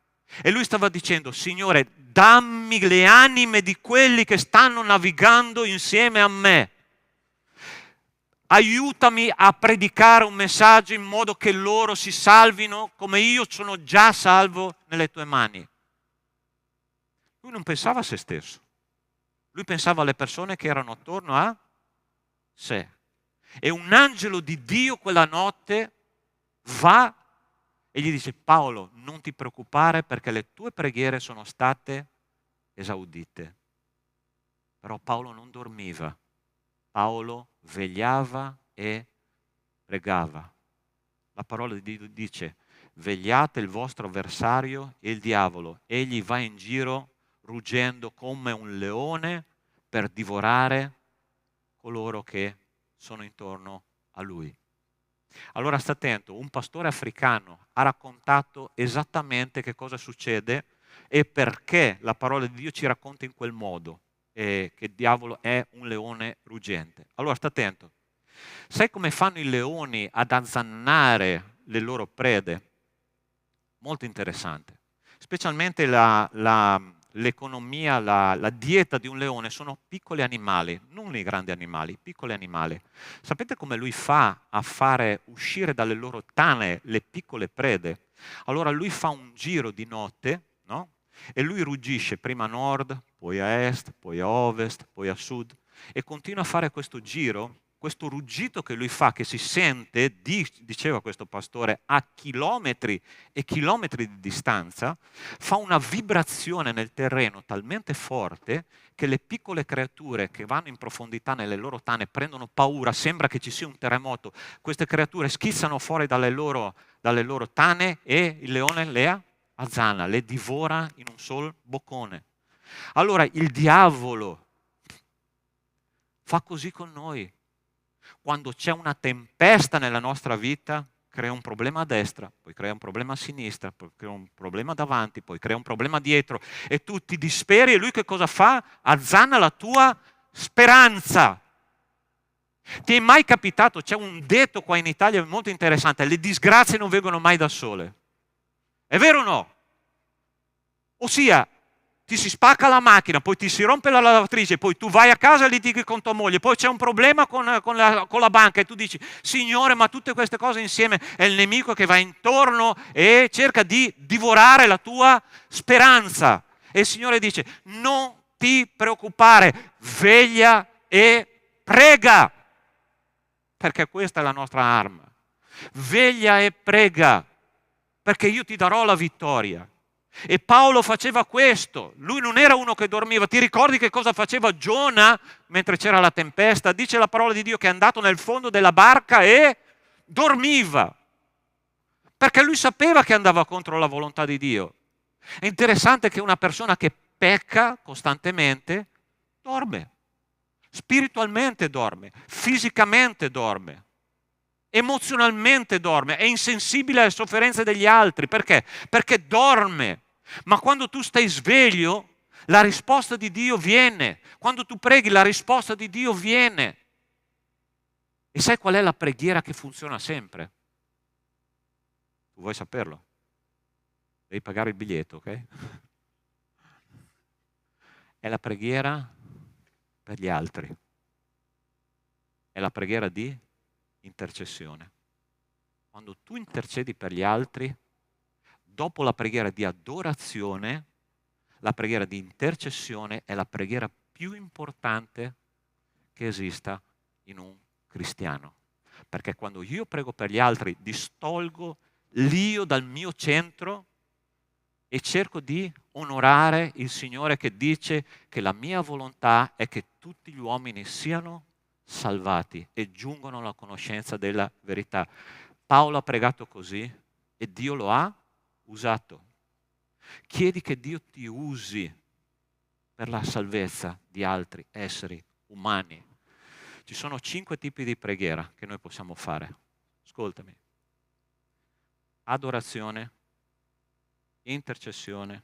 E lui stava dicendo, Signore, dammi le anime di quelli che stanno navigando insieme a me. Aiutami a predicare un messaggio in modo che loro si salvino come io sono già salvo nelle tue mani. Lui non pensava a se stesso. Lui pensava alle persone che erano attorno a sé. E un angelo di Dio quella notte va e gli dice, Paolo, non ti preoccupare perché le tue preghiere sono state esaudite. Però Paolo non dormiva. Paolo vegliava e pregava. La parola di Dio dice, vegliate il vostro avversario, il diavolo. Egli va in giro ruggendo come un leone per divorare coloro che sono intorno a lui. Allora sta attento, un pastore africano ha raccontato esattamente che cosa succede e perché la parola di Dio ci racconta in quel modo che il diavolo è un leone ruggente. Allora sta attento. Sai come fanno i leoni ad azzannare le loro prede? Molto interessante. Specialmente l'economia, la dieta di un leone sono piccoli animali, non i grandi animali, piccoli animali. Sapete come lui fa a fare uscire dalle loro tane le piccole prede? Allora lui fa un giro di notte, no? E lui ruggisce prima a nord, poi a est, poi a ovest, poi a sud e continua a fare questo giro, questo ruggito che lui fa, che si sente, diceva questo pastore, a chilometri e chilometri di distanza, fa una vibrazione nel terreno talmente forte che le piccole creature che vanno in profondità nelle loro tane prendono paura, sembra che ci sia un terremoto, queste creature schizzano fuori dalle loro tane e il leone le azzana, le divora in un sol boccone. Allora il diavolo fa così con noi. Quando c'è una tempesta nella nostra vita, crea un problema a destra, poi crea un problema a sinistra, poi crea un problema davanti, poi crea un problema dietro e tu ti disperi e lui che cosa fa? Azzanna la tua speranza. Ti è mai capitato? C'è un detto qua in Italia molto interessante: le disgrazie non vengono mai da sole. È vero o no? Ossia, ti si spacca la macchina, poi ti si rompe la lavatrice, poi tu vai a casa e litighi con tua moglie, poi c'è un problema con la banca e tu dici: Signore, ma tutte queste cose insieme è il nemico che va intorno e cerca di divorare la tua speranza. E il Signore dice: non ti preoccupare, veglia e prega, perché questa è la nostra arma. Veglia e prega, perché io ti darò la vittoria. E Paolo faceva questo, lui non era uno che dormiva. Ti ricordi che cosa faceva Giona mentre c'era la tempesta? Dice la parola di Dio che è andato nel fondo della barca e dormiva, perché lui sapeva che andava contro la volontà di Dio. È interessante che una persona che pecca costantemente dorme, spiritualmente dorme, fisicamente dorme, emozionalmente dorme, è insensibile alle sofferenze degli altri. Perché? Perché dorme. Ma quando tu stai sveglio, la risposta di Dio viene. Quando tu preghi, la risposta di Dio viene. E sai qual è la preghiera che funziona sempre? Tu vuoi saperlo? Devi pagare il biglietto, ok? È la preghiera per gli altri. È la preghiera di intercessione. Quando tu intercedi per gli altri, dopo la preghiera di adorazione, la preghiera di intercessione è la preghiera più importante che esista in un cristiano. Perché quando io prego per gli altri, distolgo l'io dal mio centro e cerco di onorare il Signore che dice che la mia volontà è che tutti gli uomini siano salvati e giungono alla conoscenza della verità. Paolo ha pregato così e Dio lo ha usato. Chiedi che Dio ti usi per la salvezza di altri esseri umani. Ci sono 5 tipi di preghiera che noi possiamo fare. Ascoltami. Adorazione, intercessione,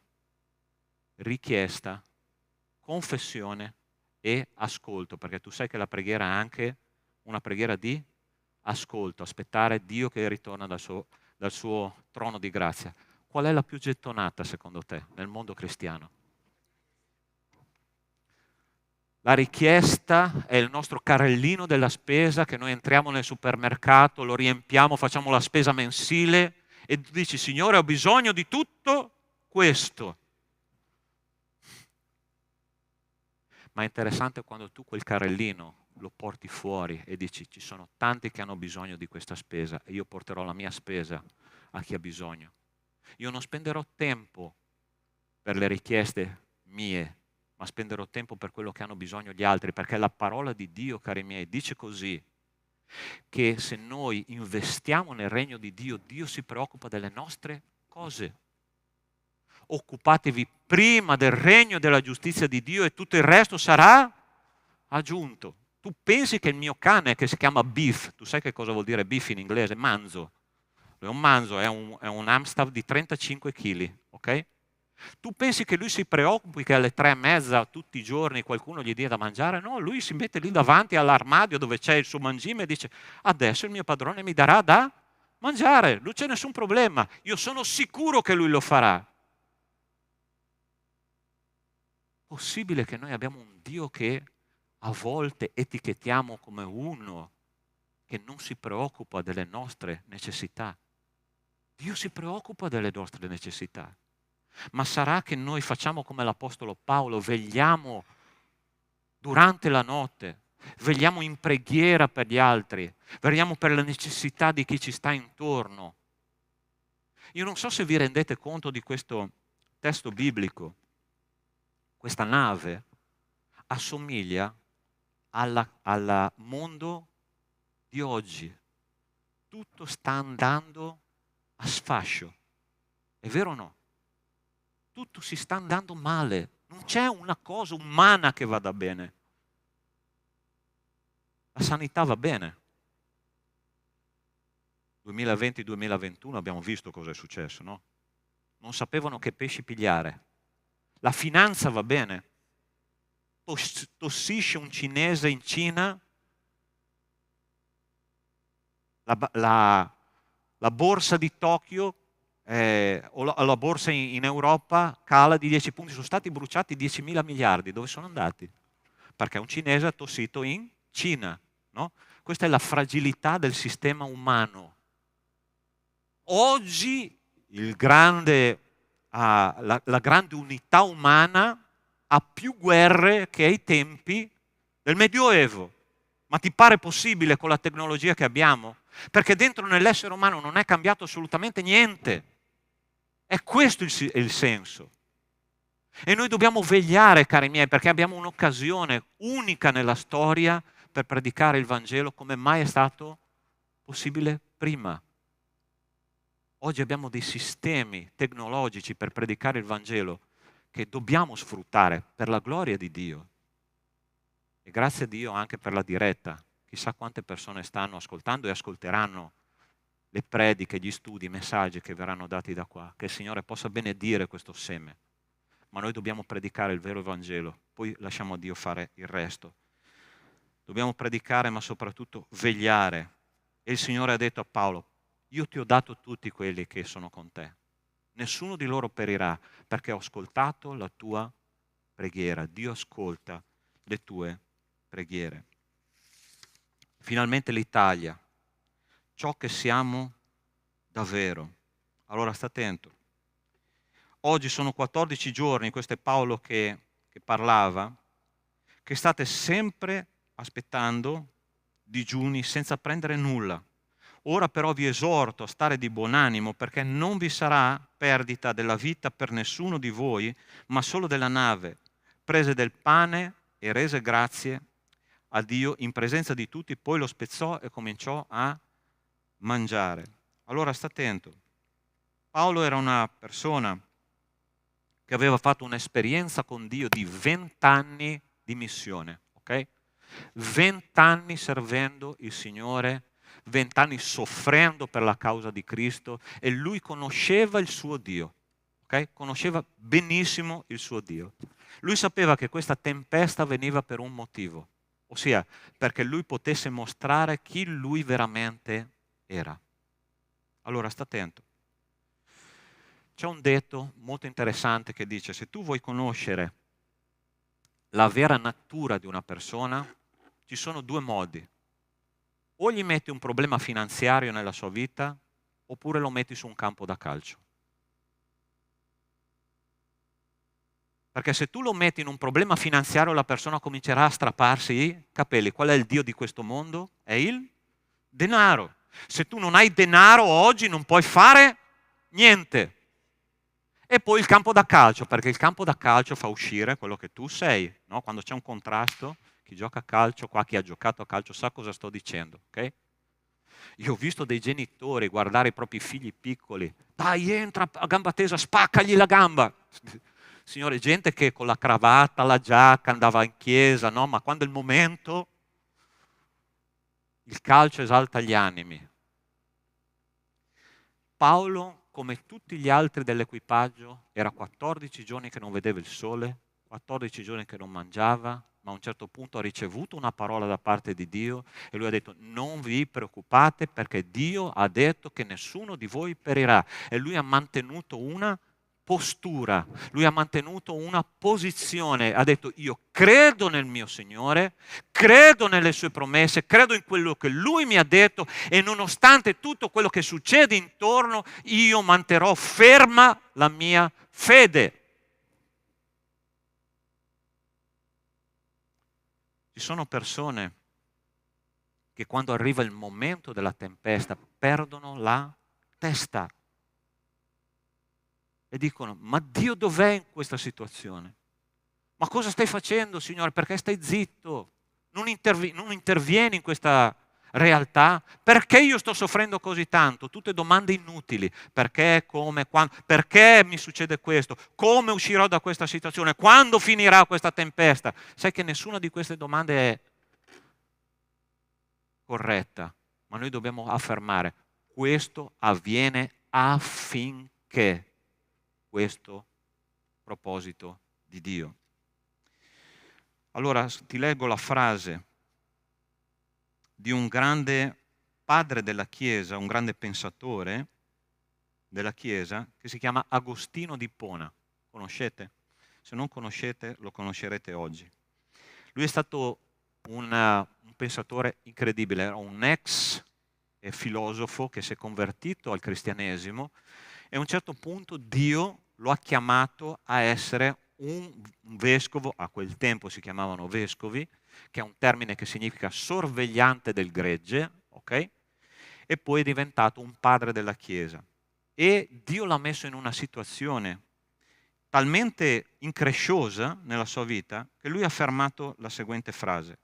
richiesta, confessione e ascolto, perché tu sai che la preghiera è anche una preghiera di ascolto, aspettare Dio che ritorna dal suo trono di grazia. Qual è la più gettonata secondo te nel mondo cristiano? La richiesta è il nostro carrellino della spesa che noi entriamo nel supermercato, lo riempiamo, facciamo la spesa mensile e tu dici: Signore, ho bisogno di tutto questo. Ma è interessante quando tu quel carrellino lo porti fuori e dici: ci sono tanti che hanno bisogno di questa spesa e io porterò la mia spesa a chi ha bisogno. Io non spenderò tempo per le richieste mie, ma spenderò tempo per quello che hanno bisogno gli altri, perché la parola di Dio, cari miei, dice così, che se noi investiamo nel regno di Dio, Dio si preoccupa delle nostre cose. Occupatevi prima del regno e della giustizia di Dio e tutto il resto sarà aggiunto. Tu pensi che il mio cane, che si chiama Beef, tu sai che cosa vuol dire beef in inglese? Manzo. Un manzo è un Amstaff di 35 kg, ok? Tu pensi che lui si preoccupi che alle 3:30 tutti i giorni qualcuno gli dia da mangiare? No, lui si mette lì davanti all'armadio dove c'è il suo mangime e dice: adesso il mio padrone mi darà da mangiare, non c'è nessun problema, io sono sicuro che lui lo farà. Possibile che noi abbiamo un Dio che a volte etichettiamo come uno che non si preoccupa delle nostre necessità? Dio si preoccupa delle nostre necessità. Ma sarà che noi facciamo come l'Apostolo Paolo, vegliamo durante la notte, vegliamo in preghiera per gli altri, vegliamo per le necessità di chi ci sta intorno. Io non so se vi rendete conto di questo testo biblico. Questa nave assomiglia al mondo di oggi. Tutto sta andando a sfascio. È vero o no? Tutto si sta andando male. Non c'è una cosa umana che vada bene. La sanità va bene. 2020-2021 abbiamo visto cosa è successo, no? Non sapevano che pesci pigliare. La finanza va bene. Tossisce un cinese in Cina, la borsa di Tokyo o la borsa in Europa cala di 10 punti. Sono stati bruciati 10.000 miliardi. Dove sono andati? Perché un cinese ha tossito in Cina. No? Questa è la fragilità del sistema umano. Oggi la grande unità umana ha più guerre che ai tempi del Medioevo. Ma ti pare possibile con la tecnologia che abbiamo? Perché dentro nell'essere umano non è cambiato assolutamente niente. È questo il senso. E noi dobbiamo vegliare, cari miei, perché abbiamo un'occasione unica nella storia per predicare il Vangelo come mai è stato possibile prima. Oggi abbiamo dei sistemi tecnologici per predicare il Vangelo che dobbiamo sfruttare per la gloria di Dio. E grazie a Dio anche per la diretta. Chissà quante persone stanno ascoltando e ascolteranno le prediche, gli studi, i messaggi che verranno dati da qua. Che il Signore possa benedire questo seme. Ma noi dobbiamo predicare il vero Vangelo, poi lasciamo a Dio fare il resto. Dobbiamo predicare, ma soprattutto vegliare. E il Signore ha detto a Paolo: io ti ho dato tutti quelli che sono con te. Nessuno di loro perirà, perché ho ascoltato la tua preghiera. Dio ascolta le tue preghiere. Finalmente l'Italia, ciò che siamo davvero. Allora sta attento. Oggi sono 14 giorni, questo è Paolo che parlava, che state sempre aspettando digiuni senza prendere nulla. Ora però vi esorto a stare di buon animo, perché non vi sarà perdita della vita per nessuno di voi, ma solo della nave. Prese del pane e rese grazie a Dio in presenza di tutti, poi lo spezzò e cominciò a mangiare. Allora sta attento. Paolo era una persona che aveva fatto un'esperienza con Dio di 20 anni di missione, ok? 20 anni servendo il Signore, 20 anni soffrendo per la causa di Cristo, e lui conosceva il suo Dio, ok? Conosceva benissimo il suo Dio. Lui sapeva che questa tempesta veniva per un motivo, ossia perché lui potesse mostrare chi lui veramente era. Allora sta attento. C'è un detto molto interessante che dice: se tu vuoi conoscere la vera natura di una persona, ci sono due modi. O gli metti un problema finanziario nella sua vita, oppure lo metti su un campo da calcio. Perché se tu lo metti in un problema finanziario, la persona comincerà a strapparsi i capelli. Qual è il Dio di questo mondo? È il denaro. Se tu non hai denaro oggi non puoi fare niente. E poi il campo da calcio, perché il campo da calcio fa uscire quello che tu sei, no? Quando c'è un contrasto, chi gioca a calcio, qua chi ha giocato a calcio sa cosa sto dicendo, ok? Io ho visto dei genitori guardare i propri figli piccoli: dai, entra a gamba tesa, spaccagli la gamba. Signore, gente che con la cravatta, la giacca andava in chiesa, no? Ma quando è il momento, il calcio esalta gli animi. Paolo come tutti gli altri dell'equipaggio, era 14 giorni che non vedeva il sole, 14 giorni che non mangiava, ma a un certo punto ha ricevuto una parola da parte di Dio e lui ha detto: non vi preoccupate perché Dio ha detto che nessuno di voi perirà. E lui ha mantenuto una postura, lui ha mantenuto una posizione, ha detto: io credo nel mio Signore, credo nelle sue promesse, credo in quello che lui mi ha detto e nonostante tutto quello che succede intorno, io manterrò ferma la mia fede. Ci sono persone che quando arriva il momento della tempesta perdono la testa e dicono: ma Dio dov'è in questa situazione? Ma cosa stai facendo, Signore? Perché stai zitto? Non intervieni in questa realtà? Perché io sto soffrendo così tanto? Tutte domande inutili. Perché, come, quando? Perché mi succede questo? Come uscirò da questa situazione? Quando finirà questa tempesta? Sai che nessuna di queste domande è corretta, ma noi dobbiamo affermare: questo avviene affinché questo proposito di Dio. Allora ti leggo la frase di un grande padre della Chiesa, un grande pensatore della Chiesa, che si chiama Agostino d'Ippona. Conoscete? Se non conoscete, lo conoscerete oggi. Lui è stato un pensatore incredibile, era un ex filosofo che si è convertito al cristianesimo e a un certo punto Dio lo ha chiamato a essere un vescovo, a quel tempo si chiamavano vescovi, che è un termine che significa sorvegliante del gregge, ok? E poi è diventato un padre della Chiesa. E Dio l'ha messo in una situazione talmente incresciosa nella sua vita che lui ha affermato la seguente frase: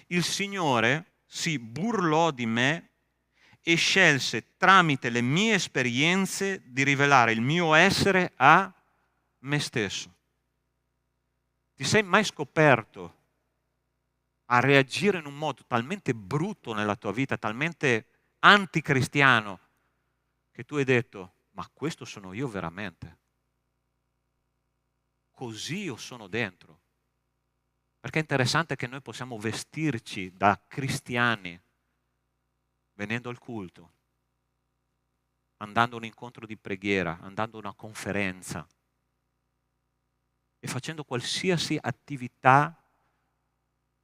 il Signore si burlò di me e scelse tramite le mie esperienze di rivelare il mio essere a me stesso. Ti sei mai scoperto a reagire in un modo talmente brutto nella tua vita, talmente anticristiano, che tu hai detto: ma questo sono io veramente? Così io sono dentro. Perché è interessante che noi possiamo vestirci da cristiani venendo al culto, andando a un incontro di preghiera, andando a una conferenza e facendo qualsiasi attività,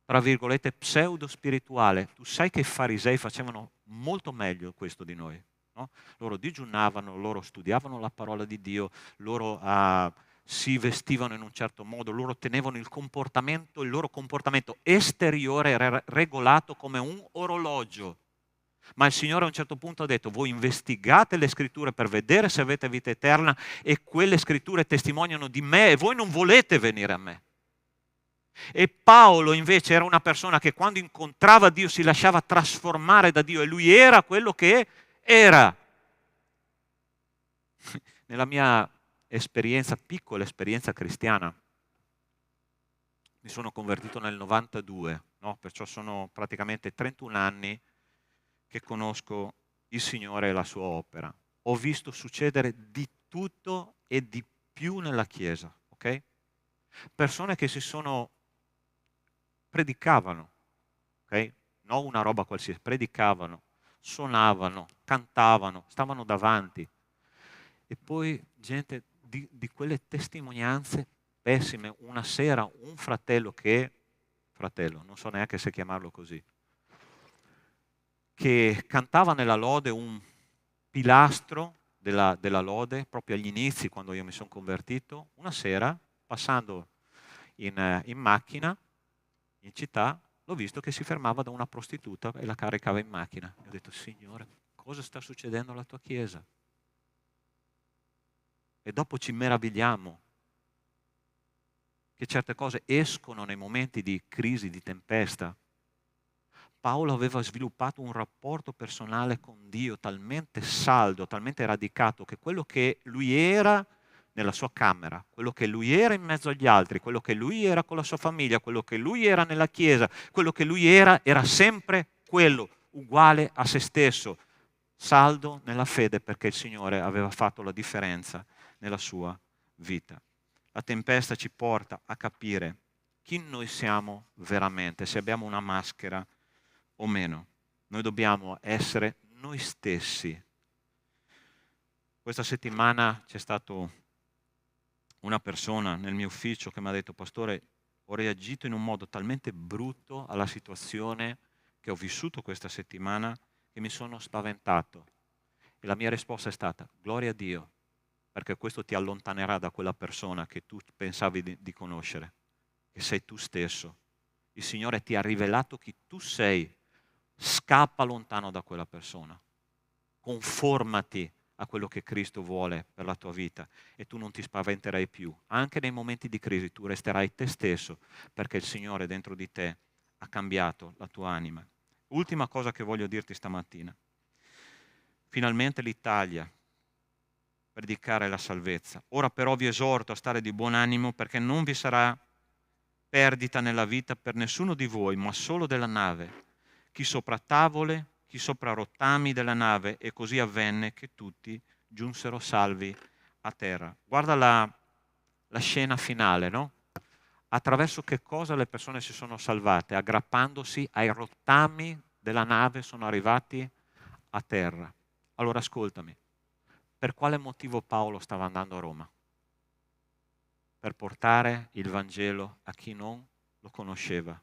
tra virgolette, pseudo spirituale. Tu sai che i farisei facevano molto meglio questo di noi, no? Loro digiunavano, loro studiavano la parola di Dio, loro si vestivano in un certo modo, loro tenevano il loro comportamento esteriore era regolato come un orologio. Ma il Signore a un certo punto ha detto: voi investigate le scritture per vedere se avete vita eterna e quelle scritture testimoniano di me e voi non volete venire a me. E Paolo invece era una persona che quando incontrava Dio si lasciava trasformare da Dio e lui era quello che era. Nella mia esperienza, piccola esperienza cristiana, mi sono convertito nel 92, no? Perciò sono praticamente 31 anni che conosco il Signore e la sua opera. Ho visto succedere di tutto e di più nella Chiesa, ok? Persone che predicavano, ok? Non una roba qualsiasi, predicavano, suonavano, cantavano, stavano davanti. E poi gente di quelle testimonianze pessime. Una sera un fratello, non so neanche se chiamarlo così, che cantava nella lode un pilastro della lode, proprio agli inizi quando io mi sono convertito, una sera passando in macchina in città l'ho visto che si fermava da una prostituta e la caricava in macchina. E ho detto: Signore, cosa sta succedendo alla tua Chiesa? E dopo ci meravigliamo che certe cose escono nei momenti di crisi, di tempesta. Paolo aveva sviluppato un rapporto personale con Dio talmente saldo, talmente radicato, che quello che lui era nella sua camera, quello che lui era in mezzo agli altri, quello che lui era con la sua famiglia, quello che lui era nella chiesa, quello che lui era sempre quello, uguale a se stesso, saldo nella fede perché il Signore aveva fatto la differenza nella sua vita. La tempesta ci porta a capire chi noi siamo veramente, se abbiamo una maschera o meno. Noi dobbiamo essere noi stessi. Questa settimana c'è stato una persona nel mio ufficio che mi ha detto: pastore, ho reagito in un modo talmente brutto alla situazione che ho vissuto questa settimana che mi sono spaventato. E la mia risposta è stata: gloria a Dio, perché questo ti allontanerà da quella persona che tu pensavi di conoscere, che sei tu stesso. Il Signore ti ha rivelato chi tu sei. Scappa lontano da quella persona. Conformati a quello che Cristo vuole per la tua vita e tu non ti spaventerai più. Anche nei momenti di crisi tu resterai te stesso, perché il Signore dentro di te ha cambiato la tua anima. Ultima cosa che voglio dirti stamattina. Finalmente l'Italia, predicare la salvezza. Ora però vi esorto a stare di buon animo, perché non vi sarà perdita nella vita per nessuno di voi, ma solo della nave. Chi sopra tavole, chi sopra rottami della nave, e così avvenne che tutti giunsero salvi a terra. Guarda la scena finale, no? Attraverso che cosa le persone si sono salvate? Aggrappandosi ai rottami della nave sono arrivati a terra. Allora ascoltami, per quale motivo Paolo stava andando a Roma? Per portare il Vangelo a chi non lo conosceva.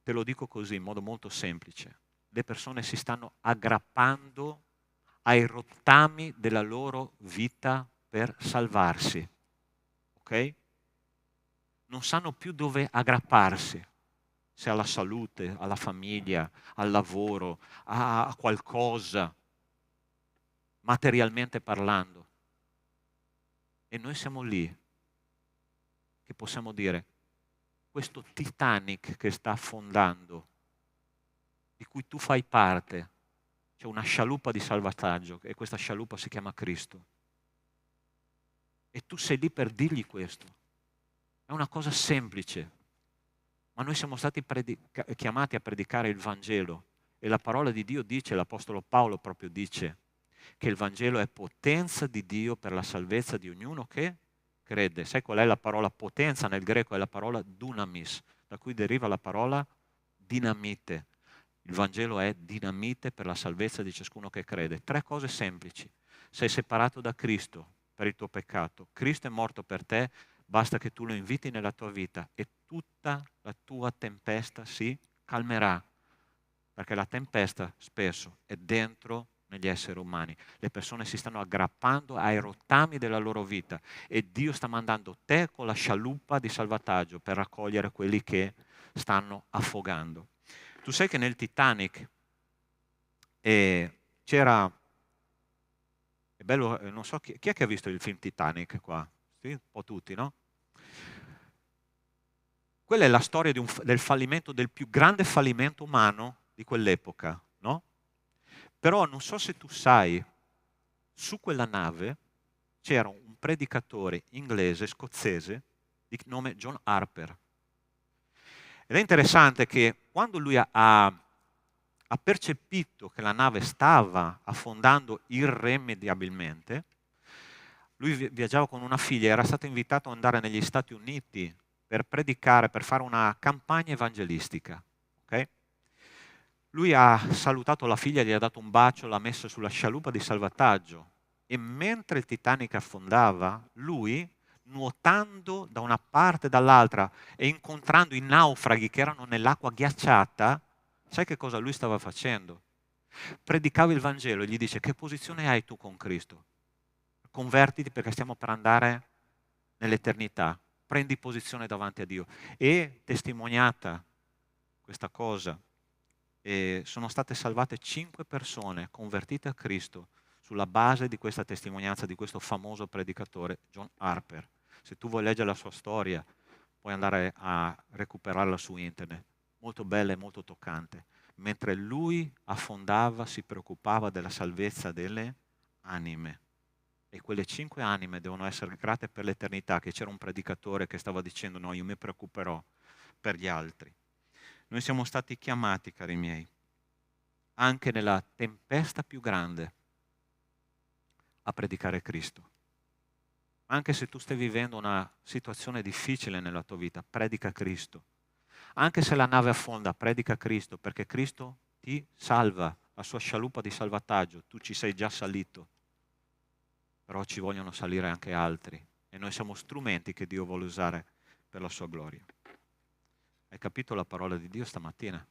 Te lo dico così, in modo molto semplice. Le persone si stanno aggrappando ai rottami della loro vita per salvarsi. Ok? Non sanno più dove aggrapparsi. Se alla salute, alla famiglia, al lavoro, a qualcosa, materialmente parlando. E noi siamo lì che possiamo dire: questo Titanic che sta affondando, di cui tu fai parte, c'è una scialuppa di salvataggio e questa scialuppa si chiama Cristo. E tu sei lì per dirgli questo. È una cosa semplice, ma noi siamo stati chiamati a predicare il Vangelo e la parola di Dio dice, l'Apostolo Paolo proprio dice, che il Vangelo è potenza di Dio per la salvezza di ognuno che crede. Sai qual è la parola potenza? Nel greco è la parola dunamis, da cui deriva la parola dinamite. Il Vangelo è dinamite per la salvezza di ciascuno che crede. 3 cose semplici. Sei separato da Cristo per il tuo peccato. Cristo è morto per te, basta che tu lo inviti nella tua vita e tutta la tua tempesta si calmerà. Perché la tempesta spesso è dentro negli esseri umani. Le persone si stanno aggrappando ai rottami della loro vita e Dio sta mandando te con la scialuppa di salvataggio per raccogliere quelli che stanno affogando. Tu sai che nel Titanic c'era, è bello, non so chi è che ha visto il film Titanic qua? Sì, un po' tutti, no? Quella è la storia del fallimento, del più grande fallimento umano di quell'epoca, no? Però non so se tu sai, su quella nave c'era un predicatore inglese, scozzese, di nome John Harper. Ed è interessante che quando lui ha percepito che la nave stava affondando irrimediabilmente, lui viaggiava con una figlia, era stato invitato ad andare negli Stati Uniti per predicare, per fare una campagna evangelistica. Okay? Lui ha salutato la figlia, gli ha dato un bacio, l'ha messo sulla scialuppa di salvataggio e mentre il Titanic affondava, lui, nuotando da una parte e dall'altra e incontrando i naufraghi che erano nell'acqua ghiacciata, sai che cosa lui stava facendo? Predicava il Vangelo e gli dice: che posizione hai tu con Cristo? Convertiti perché stiamo per andare nell'eternità. Prendi posizione davanti a Dio. E testimoniata questa cosa, e sono state salvate 5 persone convertite a Cristo sulla base di questa testimonianza di questo famoso predicatore John Harper. Se tu vuoi leggere la sua storia, puoi andare a recuperarla su internet. Molto bella e molto toccante. Mentre lui affondava, si preoccupava della salvezza delle anime. E quelle 5 anime devono essere grate per l'eternità, che c'era un predicatore che stava dicendo: no, io mi preoccuperò per gli altri. Noi siamo stati chiamati, cari miei, anche nella tempesta più grande, a predicare Cristo. Anche se tu stai vivendo una situazione difficile nella tua vita, predica Cristo. Anche se la nave affonda, predica Cristo, perché Cristo ti salva, la sua scialuppa di salvataggio, tu ci sei già salito, però ci vogliono salire anche altri e noi siamo strumenti che Dio vuole usare per la sua gloria. Hai capito la parola di Dio stamattina?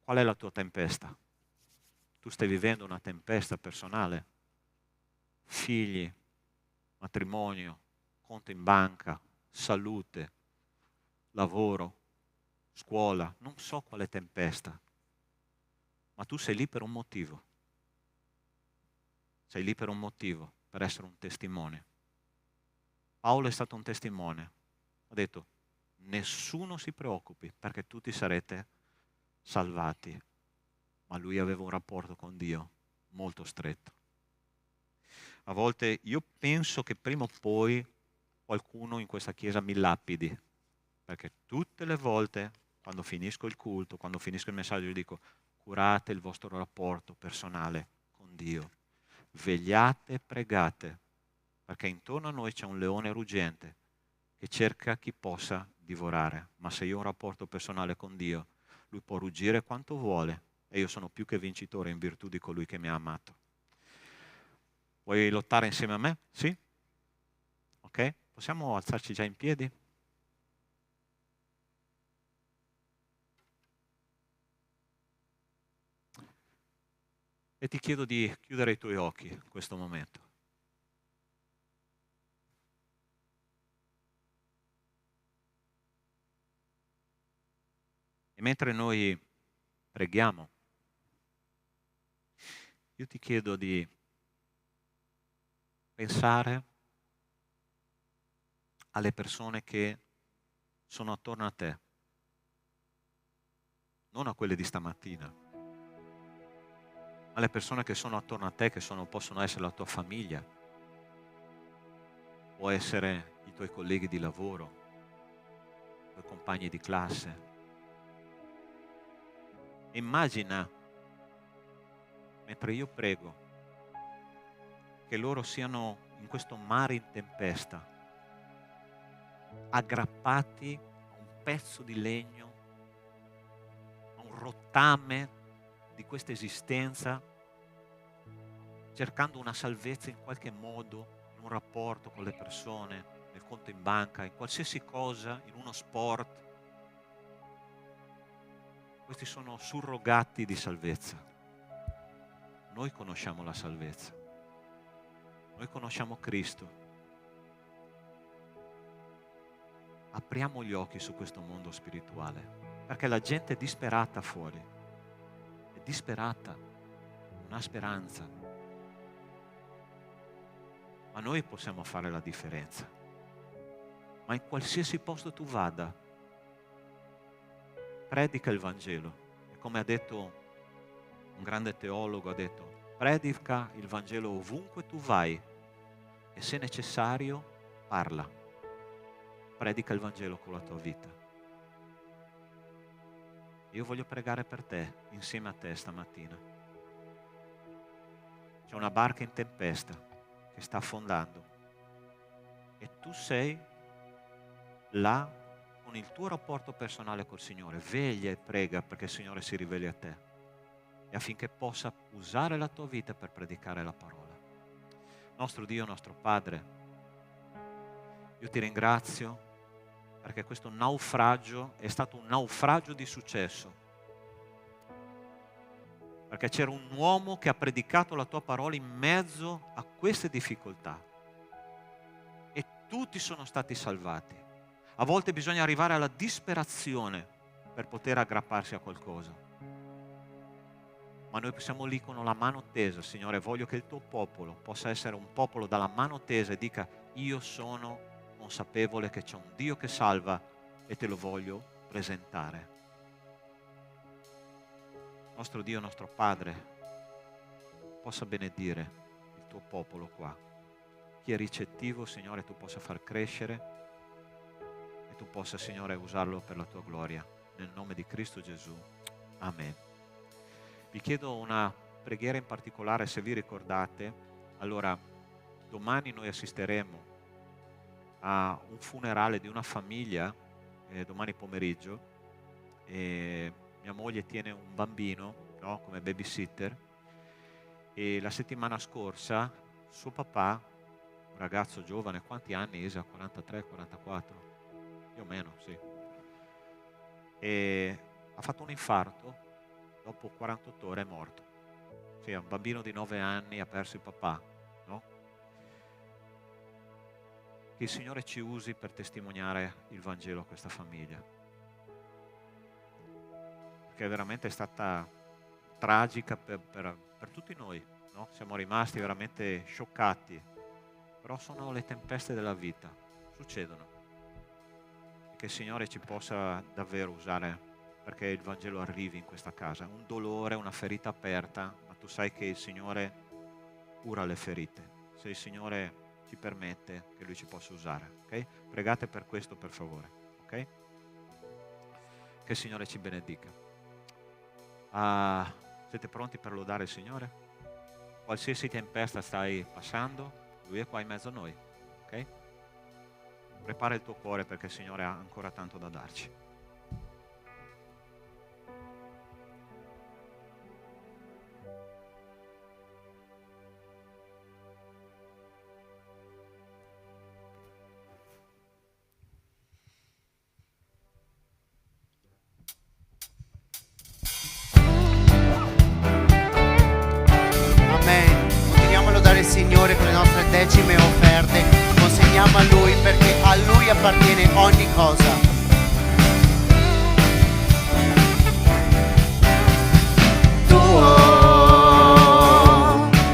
Qual è la tua tempesta? Tu stai vivendo una tempesta personale? Figli, matrimonio, conto in banca, salute, lavoro, scuola, non so quale tempesta, ma tu sei lì per un motivo. Sei lì per un motivo, per essere un testimone. Paolo è stato un testimone. Ha detto, nessuno si preoccupi perché tutti sarete salvati. Ma lui aveva un rapporto con Dio molto stretto. A volte io penso che prima o poi qualcuno in questa chiesa mi lapidi, perché tutte le volte, quando finisco il culto, quando finisco il messaggio, io dico, curate il vostro rapporto personale con Dio. Vegliate e pregate, perché intorno a noi c'è un leone ruggente che cerca chi possa divorare. Ma se io ho un rapporto personale con Dio, lui può ruggire quanto vuole e io sono più che vincitore in virtù di colui che mi ha amato. Vuoi lottare insieme a me? Sì? Ok? Possiamo alzarci già in piedi? E ti chiedo di chiudere i tuoi occhi in questo momento. E mentre noi preghiamo, io ti chiedo di pensare alle persone che sono attorno a te, non a quelle di stamattina, alle persone che sono attorno a te, che possono essere la tua famiglia, può essere i tuoi colleghi di lavoro, i tuoi compagni di classe. Immagina, mentre io prego, che loro siano in questo mare in tempesta, aggrappati a un pezzo di legno, a un rottame di questa esistenza, cercando una salvezza in qualche modo, in un rapporto con le persone, nel conto in banca, in qualsiasi cosa, in uno sport. Questi sono surrogati di salvezza. Noi conosciamo la salvezza. Noi conosciamo Cristo. Apriamo gli occhi su questo mondo spirituale, perché la gente è disperata fuori. È disperata, non ha speranza. Ma noi possiamo fare la differenza. Ma in qualsiasi posto tu vada, predica il Vangelo. E come ha detto un grande teologo, ha detto, predica il Vangelo ovunque tu vai e se necessario parla. Predica il Vangelo con la tua vita. Io voglio pregare per te, insieme a te stamattina. C'è una barca in tempesta che sta affondando e tu sei là con il tuo rapporto personale col Signore. Veglia e prega perché il Signore si riveli a te e affinché possa usare la tua vita per predicare la parola. Nostro Dio, nostro Padre, io ti ringrazio perché questo naufragio è stato un naufragio di successo, perché c'era un uomo che ha predicato la tua parola in mezzo a queste difficoltà e tutti sono stati salvati. A volte bisogna arrivare alla disperazione per poter aggrapparsi a qualcosa, ma noi siamo lì con la mano tesa. Signore, voglio che il tuo popolo possa essere un popolo dalla mano tesa e dica, io sono consapevole che c'è un Dio che salva e te lo voglio presentare. Nostro Dio, nostro Padre, possa benedire il tuo popolo qua. Chi è ricettivo, Signore, tu possa far crescere e tu possa, Signore, usarlo per la tua gloria. Nel nome di Cristo Gesù. Amen. Vi chiedo una preghiera in particolare, se vi ricordate. Allora, domani noi assisteremo a un funerale di una famiglia, domani pomeriggio, e mia moglie tiene un bambino, no, come babysitter, e la settimana scorsa suo papà, un ragazzo giovane, quanti anni Isa? 43, 44? Più o meno, sì. E ha fatto un infarto, dopo 48 ore è morto. Sì, è un bambino di 9 anni, ha perso il papà, no? Che il Signore ci usi per testimoniare il Vangelo a questa famiglia. Perché veramente è stata tragica per tutti noi, no? Siamo rimasti veramente scioccati, però sono le tempeste della vita, succedono. E che il Signore ci possa davvero usare perché il Vangelo arrivi in questa casa. Un dolore, una ferita aperta, ma tu sai che il Signore cura le ferite. Se il Signore ci permette, che Lui ci possa usare, ok? Pregate per questo, per favore, ok? Che il Signore ci benedica. Siete pronti per lodare il Signore? Qualsiasi tempesta stai passando, Lui è qua in mezzo a noi, ok? Prepara il tuo cuore perché il Signore ha ancora tanto da darci. Amen. Continuiamo a lodare il Signore con le nostre decime offerte. Consegniamo a Lui perché a Lui appartiene ogni cosa. Tuo,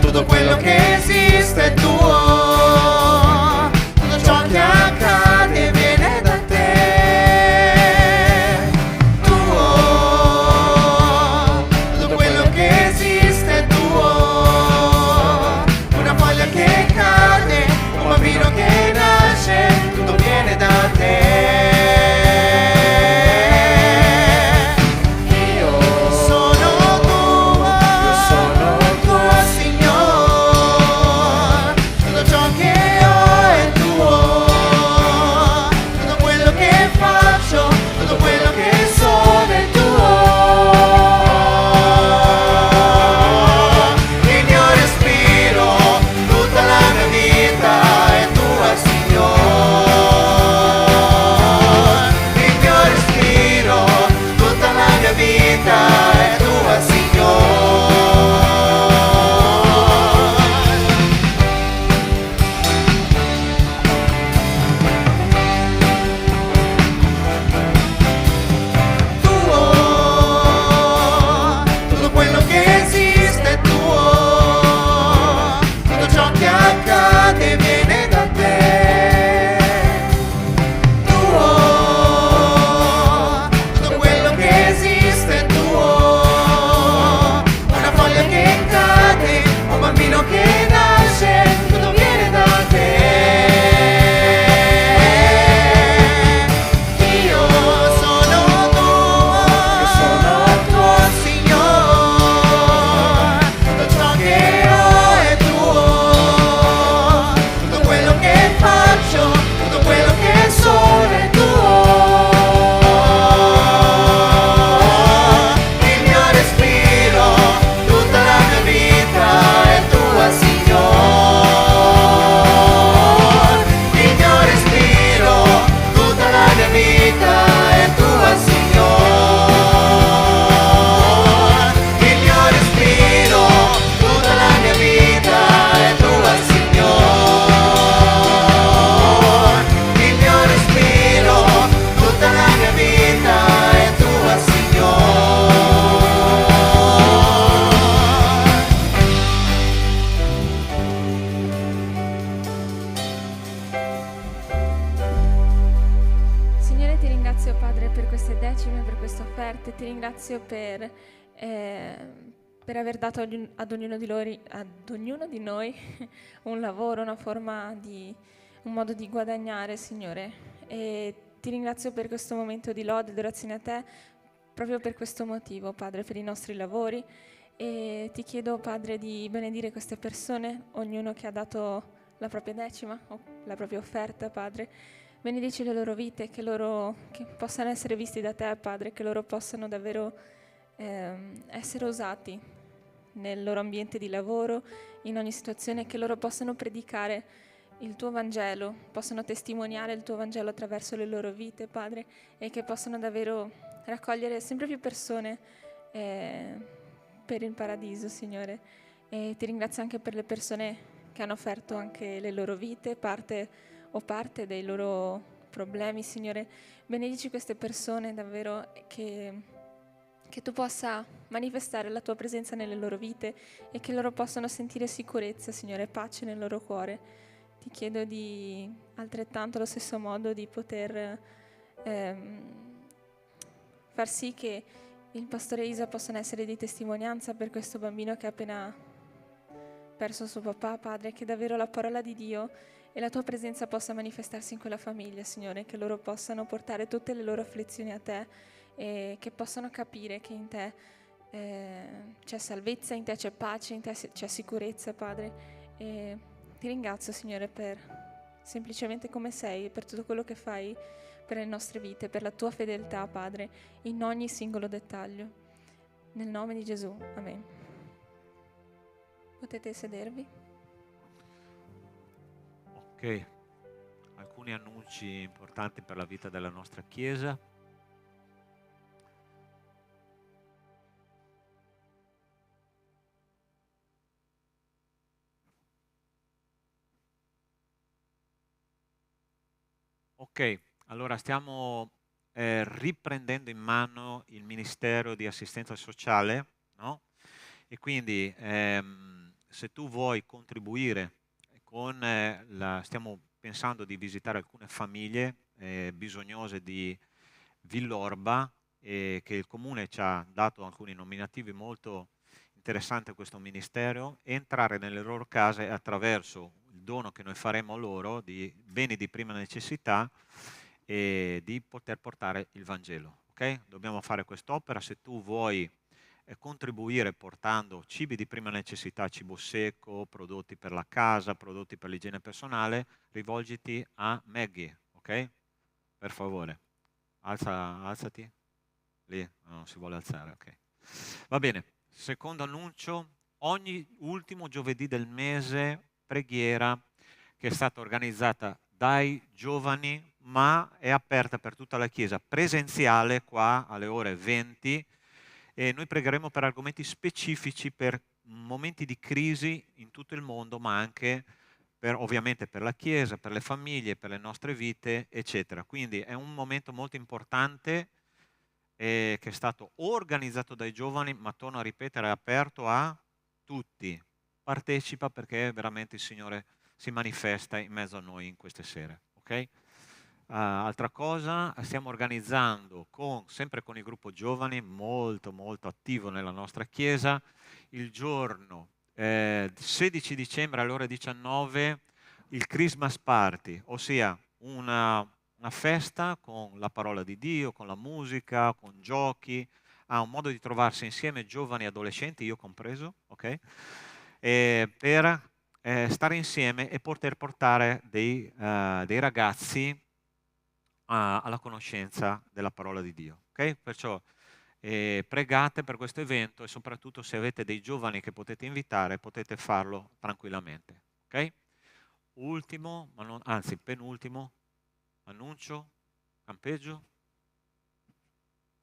tutto quello che esiste è tuo. Tutto ciò che accade viene da te. Tuo, tutto quello che esiste è tuo. Una foglia che cade, un bambino che nasce, tutto viene da te. offerte, ti ringrazio per aver dato ad ognuno di noi un lavoro, una forma un modo di guadagnare, Signore. E ti ringrazio per questo momento di lode ed orazione a te, proprio per questo motivo, Padre, per i nostri lavori E ti chiedo, Padre, di benedire queste persone, ognuno che ha dato la propria decima o la propria offerta, Padre. Benedici le loro vite, che possano essere visti da te, Padre, che loro possano davvero essere usati nel loro ambiente di lavoro, in ogni situazione, che loro possano predicare il tuo Vangelo, possano testimoniare il tuo Vangelo attraverso le loro vite, Padre, e che possano davvero raccogliere sempre più persone per il paradiso, Signore. E ti ringrazio anche per le persone che hanno offerto anche le loro vite, parte dei loro problemi, Signore. Benedici queste persone davvero, che tu possa manifestare la tua presenza nelle loro vite e che loro possano sentire sicurezza, Signore, pace nel loro cuore. Ti chiedo di altrettanto allo stesso modo di poter far sì che il pastore Isa possano essere di testimonianza per questo bambino che ha appena perso suo papà, Padre, che davvero la parola di Dio e la tua presenza possa manifestarsi in quella famiglia, Signore, che loro possano portare tutte le loro afflizioni a te e che possano capire che in te c'è salvezza, in te c'è pace, in te c'è sicurezza, Padre. E ti ringrazio, Signore, per semplicemente come sei e per tutto quello che fai per le nostre vite, per la tua fedeltà, Padre, in ogni singolo dettaglio. Nel nome di Gesù, amen. Potete sedervi. Ok, alcuni annunci importanti per la vita della nostra Chiesa. Ok, allora stiamo riprendendo in mano il Ministero di Assistenza Sociale, no? E quindi se tu vuoi contribuire stiamo pensando di visitare alcune famiglie bisognose di Villorba, che il Comune ci ha dato alcuni nominativi molto interessanti a questo Ministero, entrare nelle loro case attraverso il dono che noi faremo loro di beni di prima necessità e di poter portare il Vangelo. Okay? Dobbiamo fare quest'opera. Se tu vuoi contribuire portando cibi di prima necessità, cibo secco, prodotti per la casa, prodotti per l'igiene personale, rivolgiti a Maggie, ok? Per favore. Alzati. Lì, non si vuole alzare, ok. Va bene. Secondo annuncio, ogni ultimo giovedì del mese preghiera che è stata organizzata dai giovani, ma è aperta per tutta la Chiesa, presenziale qua alle ore 20, e noi pregheremo per argomenti specifici, per momenti di crisi in tutto il mondo, ma anche ovviamente per la Chiesa, per le famiglie, per le nostre vite, eccetera. Quindi è un momento molto importante che è stato organizzato dai giovani, ma torno a ripetere, è aperto a tutti. Partecipa, perché veramente il Signore si manifesta in mezzo a noi in queste sere. Okay? Altra cosa, stiamo organizzando sempre con il gruppo giovani, molto molto attivo nella nostra Chiesa, il giorno 16 dicembre alle ore 19 il Christmas Party, ossia una festa con la parola di Dio, con la musica, con giochi, un modo di trovarsi insieme, giovani e adolescenti, io compreso, ok? Per stare insieme e poter portare dei ragazzi alla conoscenza della parola di Dio. Okay? Perciò pregate per questo evento, e soprattutto se avete dei giovani che potete invitare, potete farlo tranquillamente. Okay? Ultimo, anzi penultimo annuncio, campeggio.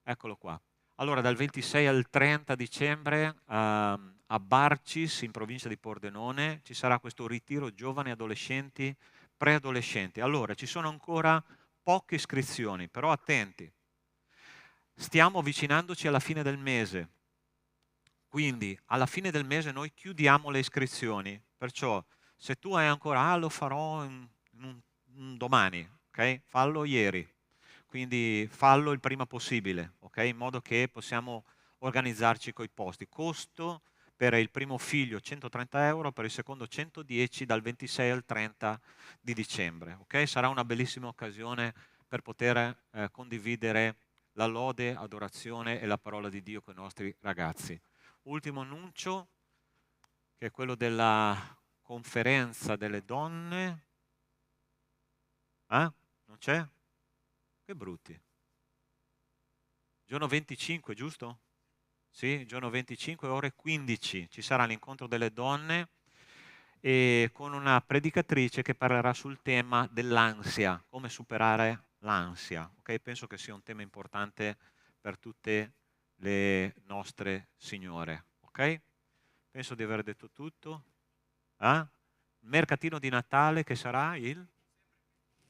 Eccolo qua. Allora, dal 26 al 30 dicembre a Barcis, in provincia di Pordenone, ci sarà questo ritiro giovani, adolescenti, preadolescenti. Allora, ci sono ancora poche iscrizioni, però attenti. Stiamo avvicinandoci alla fine del mese, quindi alla fine del mese noi chiudiamo le iscrizioni, perciò se tu hai ancora, lo farò domani, ok? Fallo ieri, quindi fallo il prima possibile, ok? In modo che possiamo organizzarci coi posti. Costo per il primo figlio 130 euro, per il secondo 110 dal 26 al 30 di dicembre. Okay? Sarà una bellissima occasione per poter condividere la lode, adorazione e la parola di Dio con i nostri ragazzi. ultimo annuncio, che è quello della conferenza delle donne. Non c'è? Che brutti. Giorno 25, giusto? Sì, giorno 25, ore 15, ci sarà l'incontro delle donne e con una predicatrice che parlerà sul tema dell'ansia, come superare l'ansia. Okay? Penso che sia un tema importante per tutte le nostre signore. Okay? Penso di aver detto tutto. Il mercatino di Natale che sarà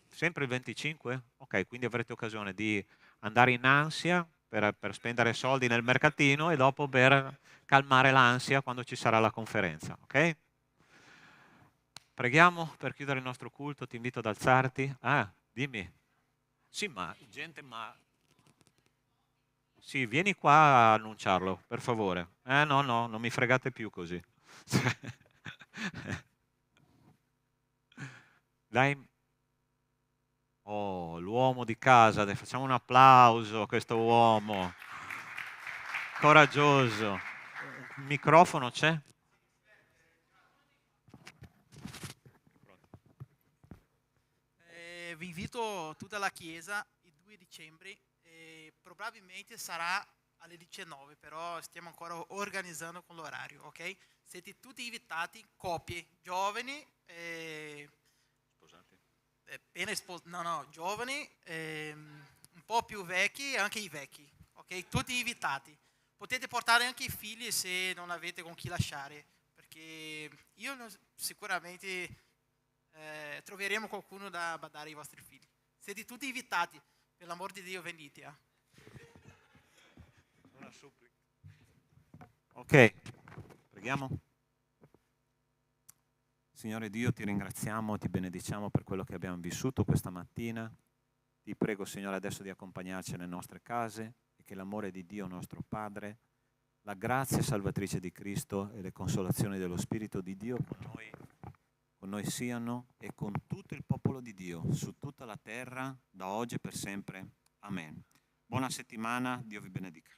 sempre il 25? Ok, quindi avrete occasione di andare in ansia per spendere soldi nel mercatino e dopo per calmare l'ansia quando ci sarà la conferenza. Ok? Preghiamo per chiudere il nostro culto, ti invito ad alzarti. Dimmi. Sì, ma Sì, vieni qua a annunciarlo, per favore. No, non mi fregate più così. Dai. Oh, l'uomo di casa, facciamo un applauso a questo uomo. Coraggioso. Il microfono c'è? Vi invito tutta la chiesa il 2 dicembre, probabilmente sarà alle 19, però stiamo ancora organizzando con l'orario, ok? Siete tutti invitati, coppie, giovani, Scusate. giovani, un po' più vecchi e anche i vecchi, ok? Tutti invitati. Potete portare anche i figli se non avete con chi lasciare, perché sicuramente troveremo qualcuno da badare ai vostri figli. Siete tutti invitati, per l'amor di Dio venite. Una supplica. Ok, preghiamo. Signore Dio, ti ringraziamo, ti benediciamo per quello che abbiamo vissuto questa mattina. Ti prego, Signore, adesso di accompagnarci nelle nostre case e che l'amore di Dio, nostro Padre, la grazia salvatrice di Cristo e le consolazioni dello Spirito di Dio con noi siano e con tutto il popolo di Dio su tutta la terra, da oggi e per sempre. Amen. Buona settimana, Dio vi benedica.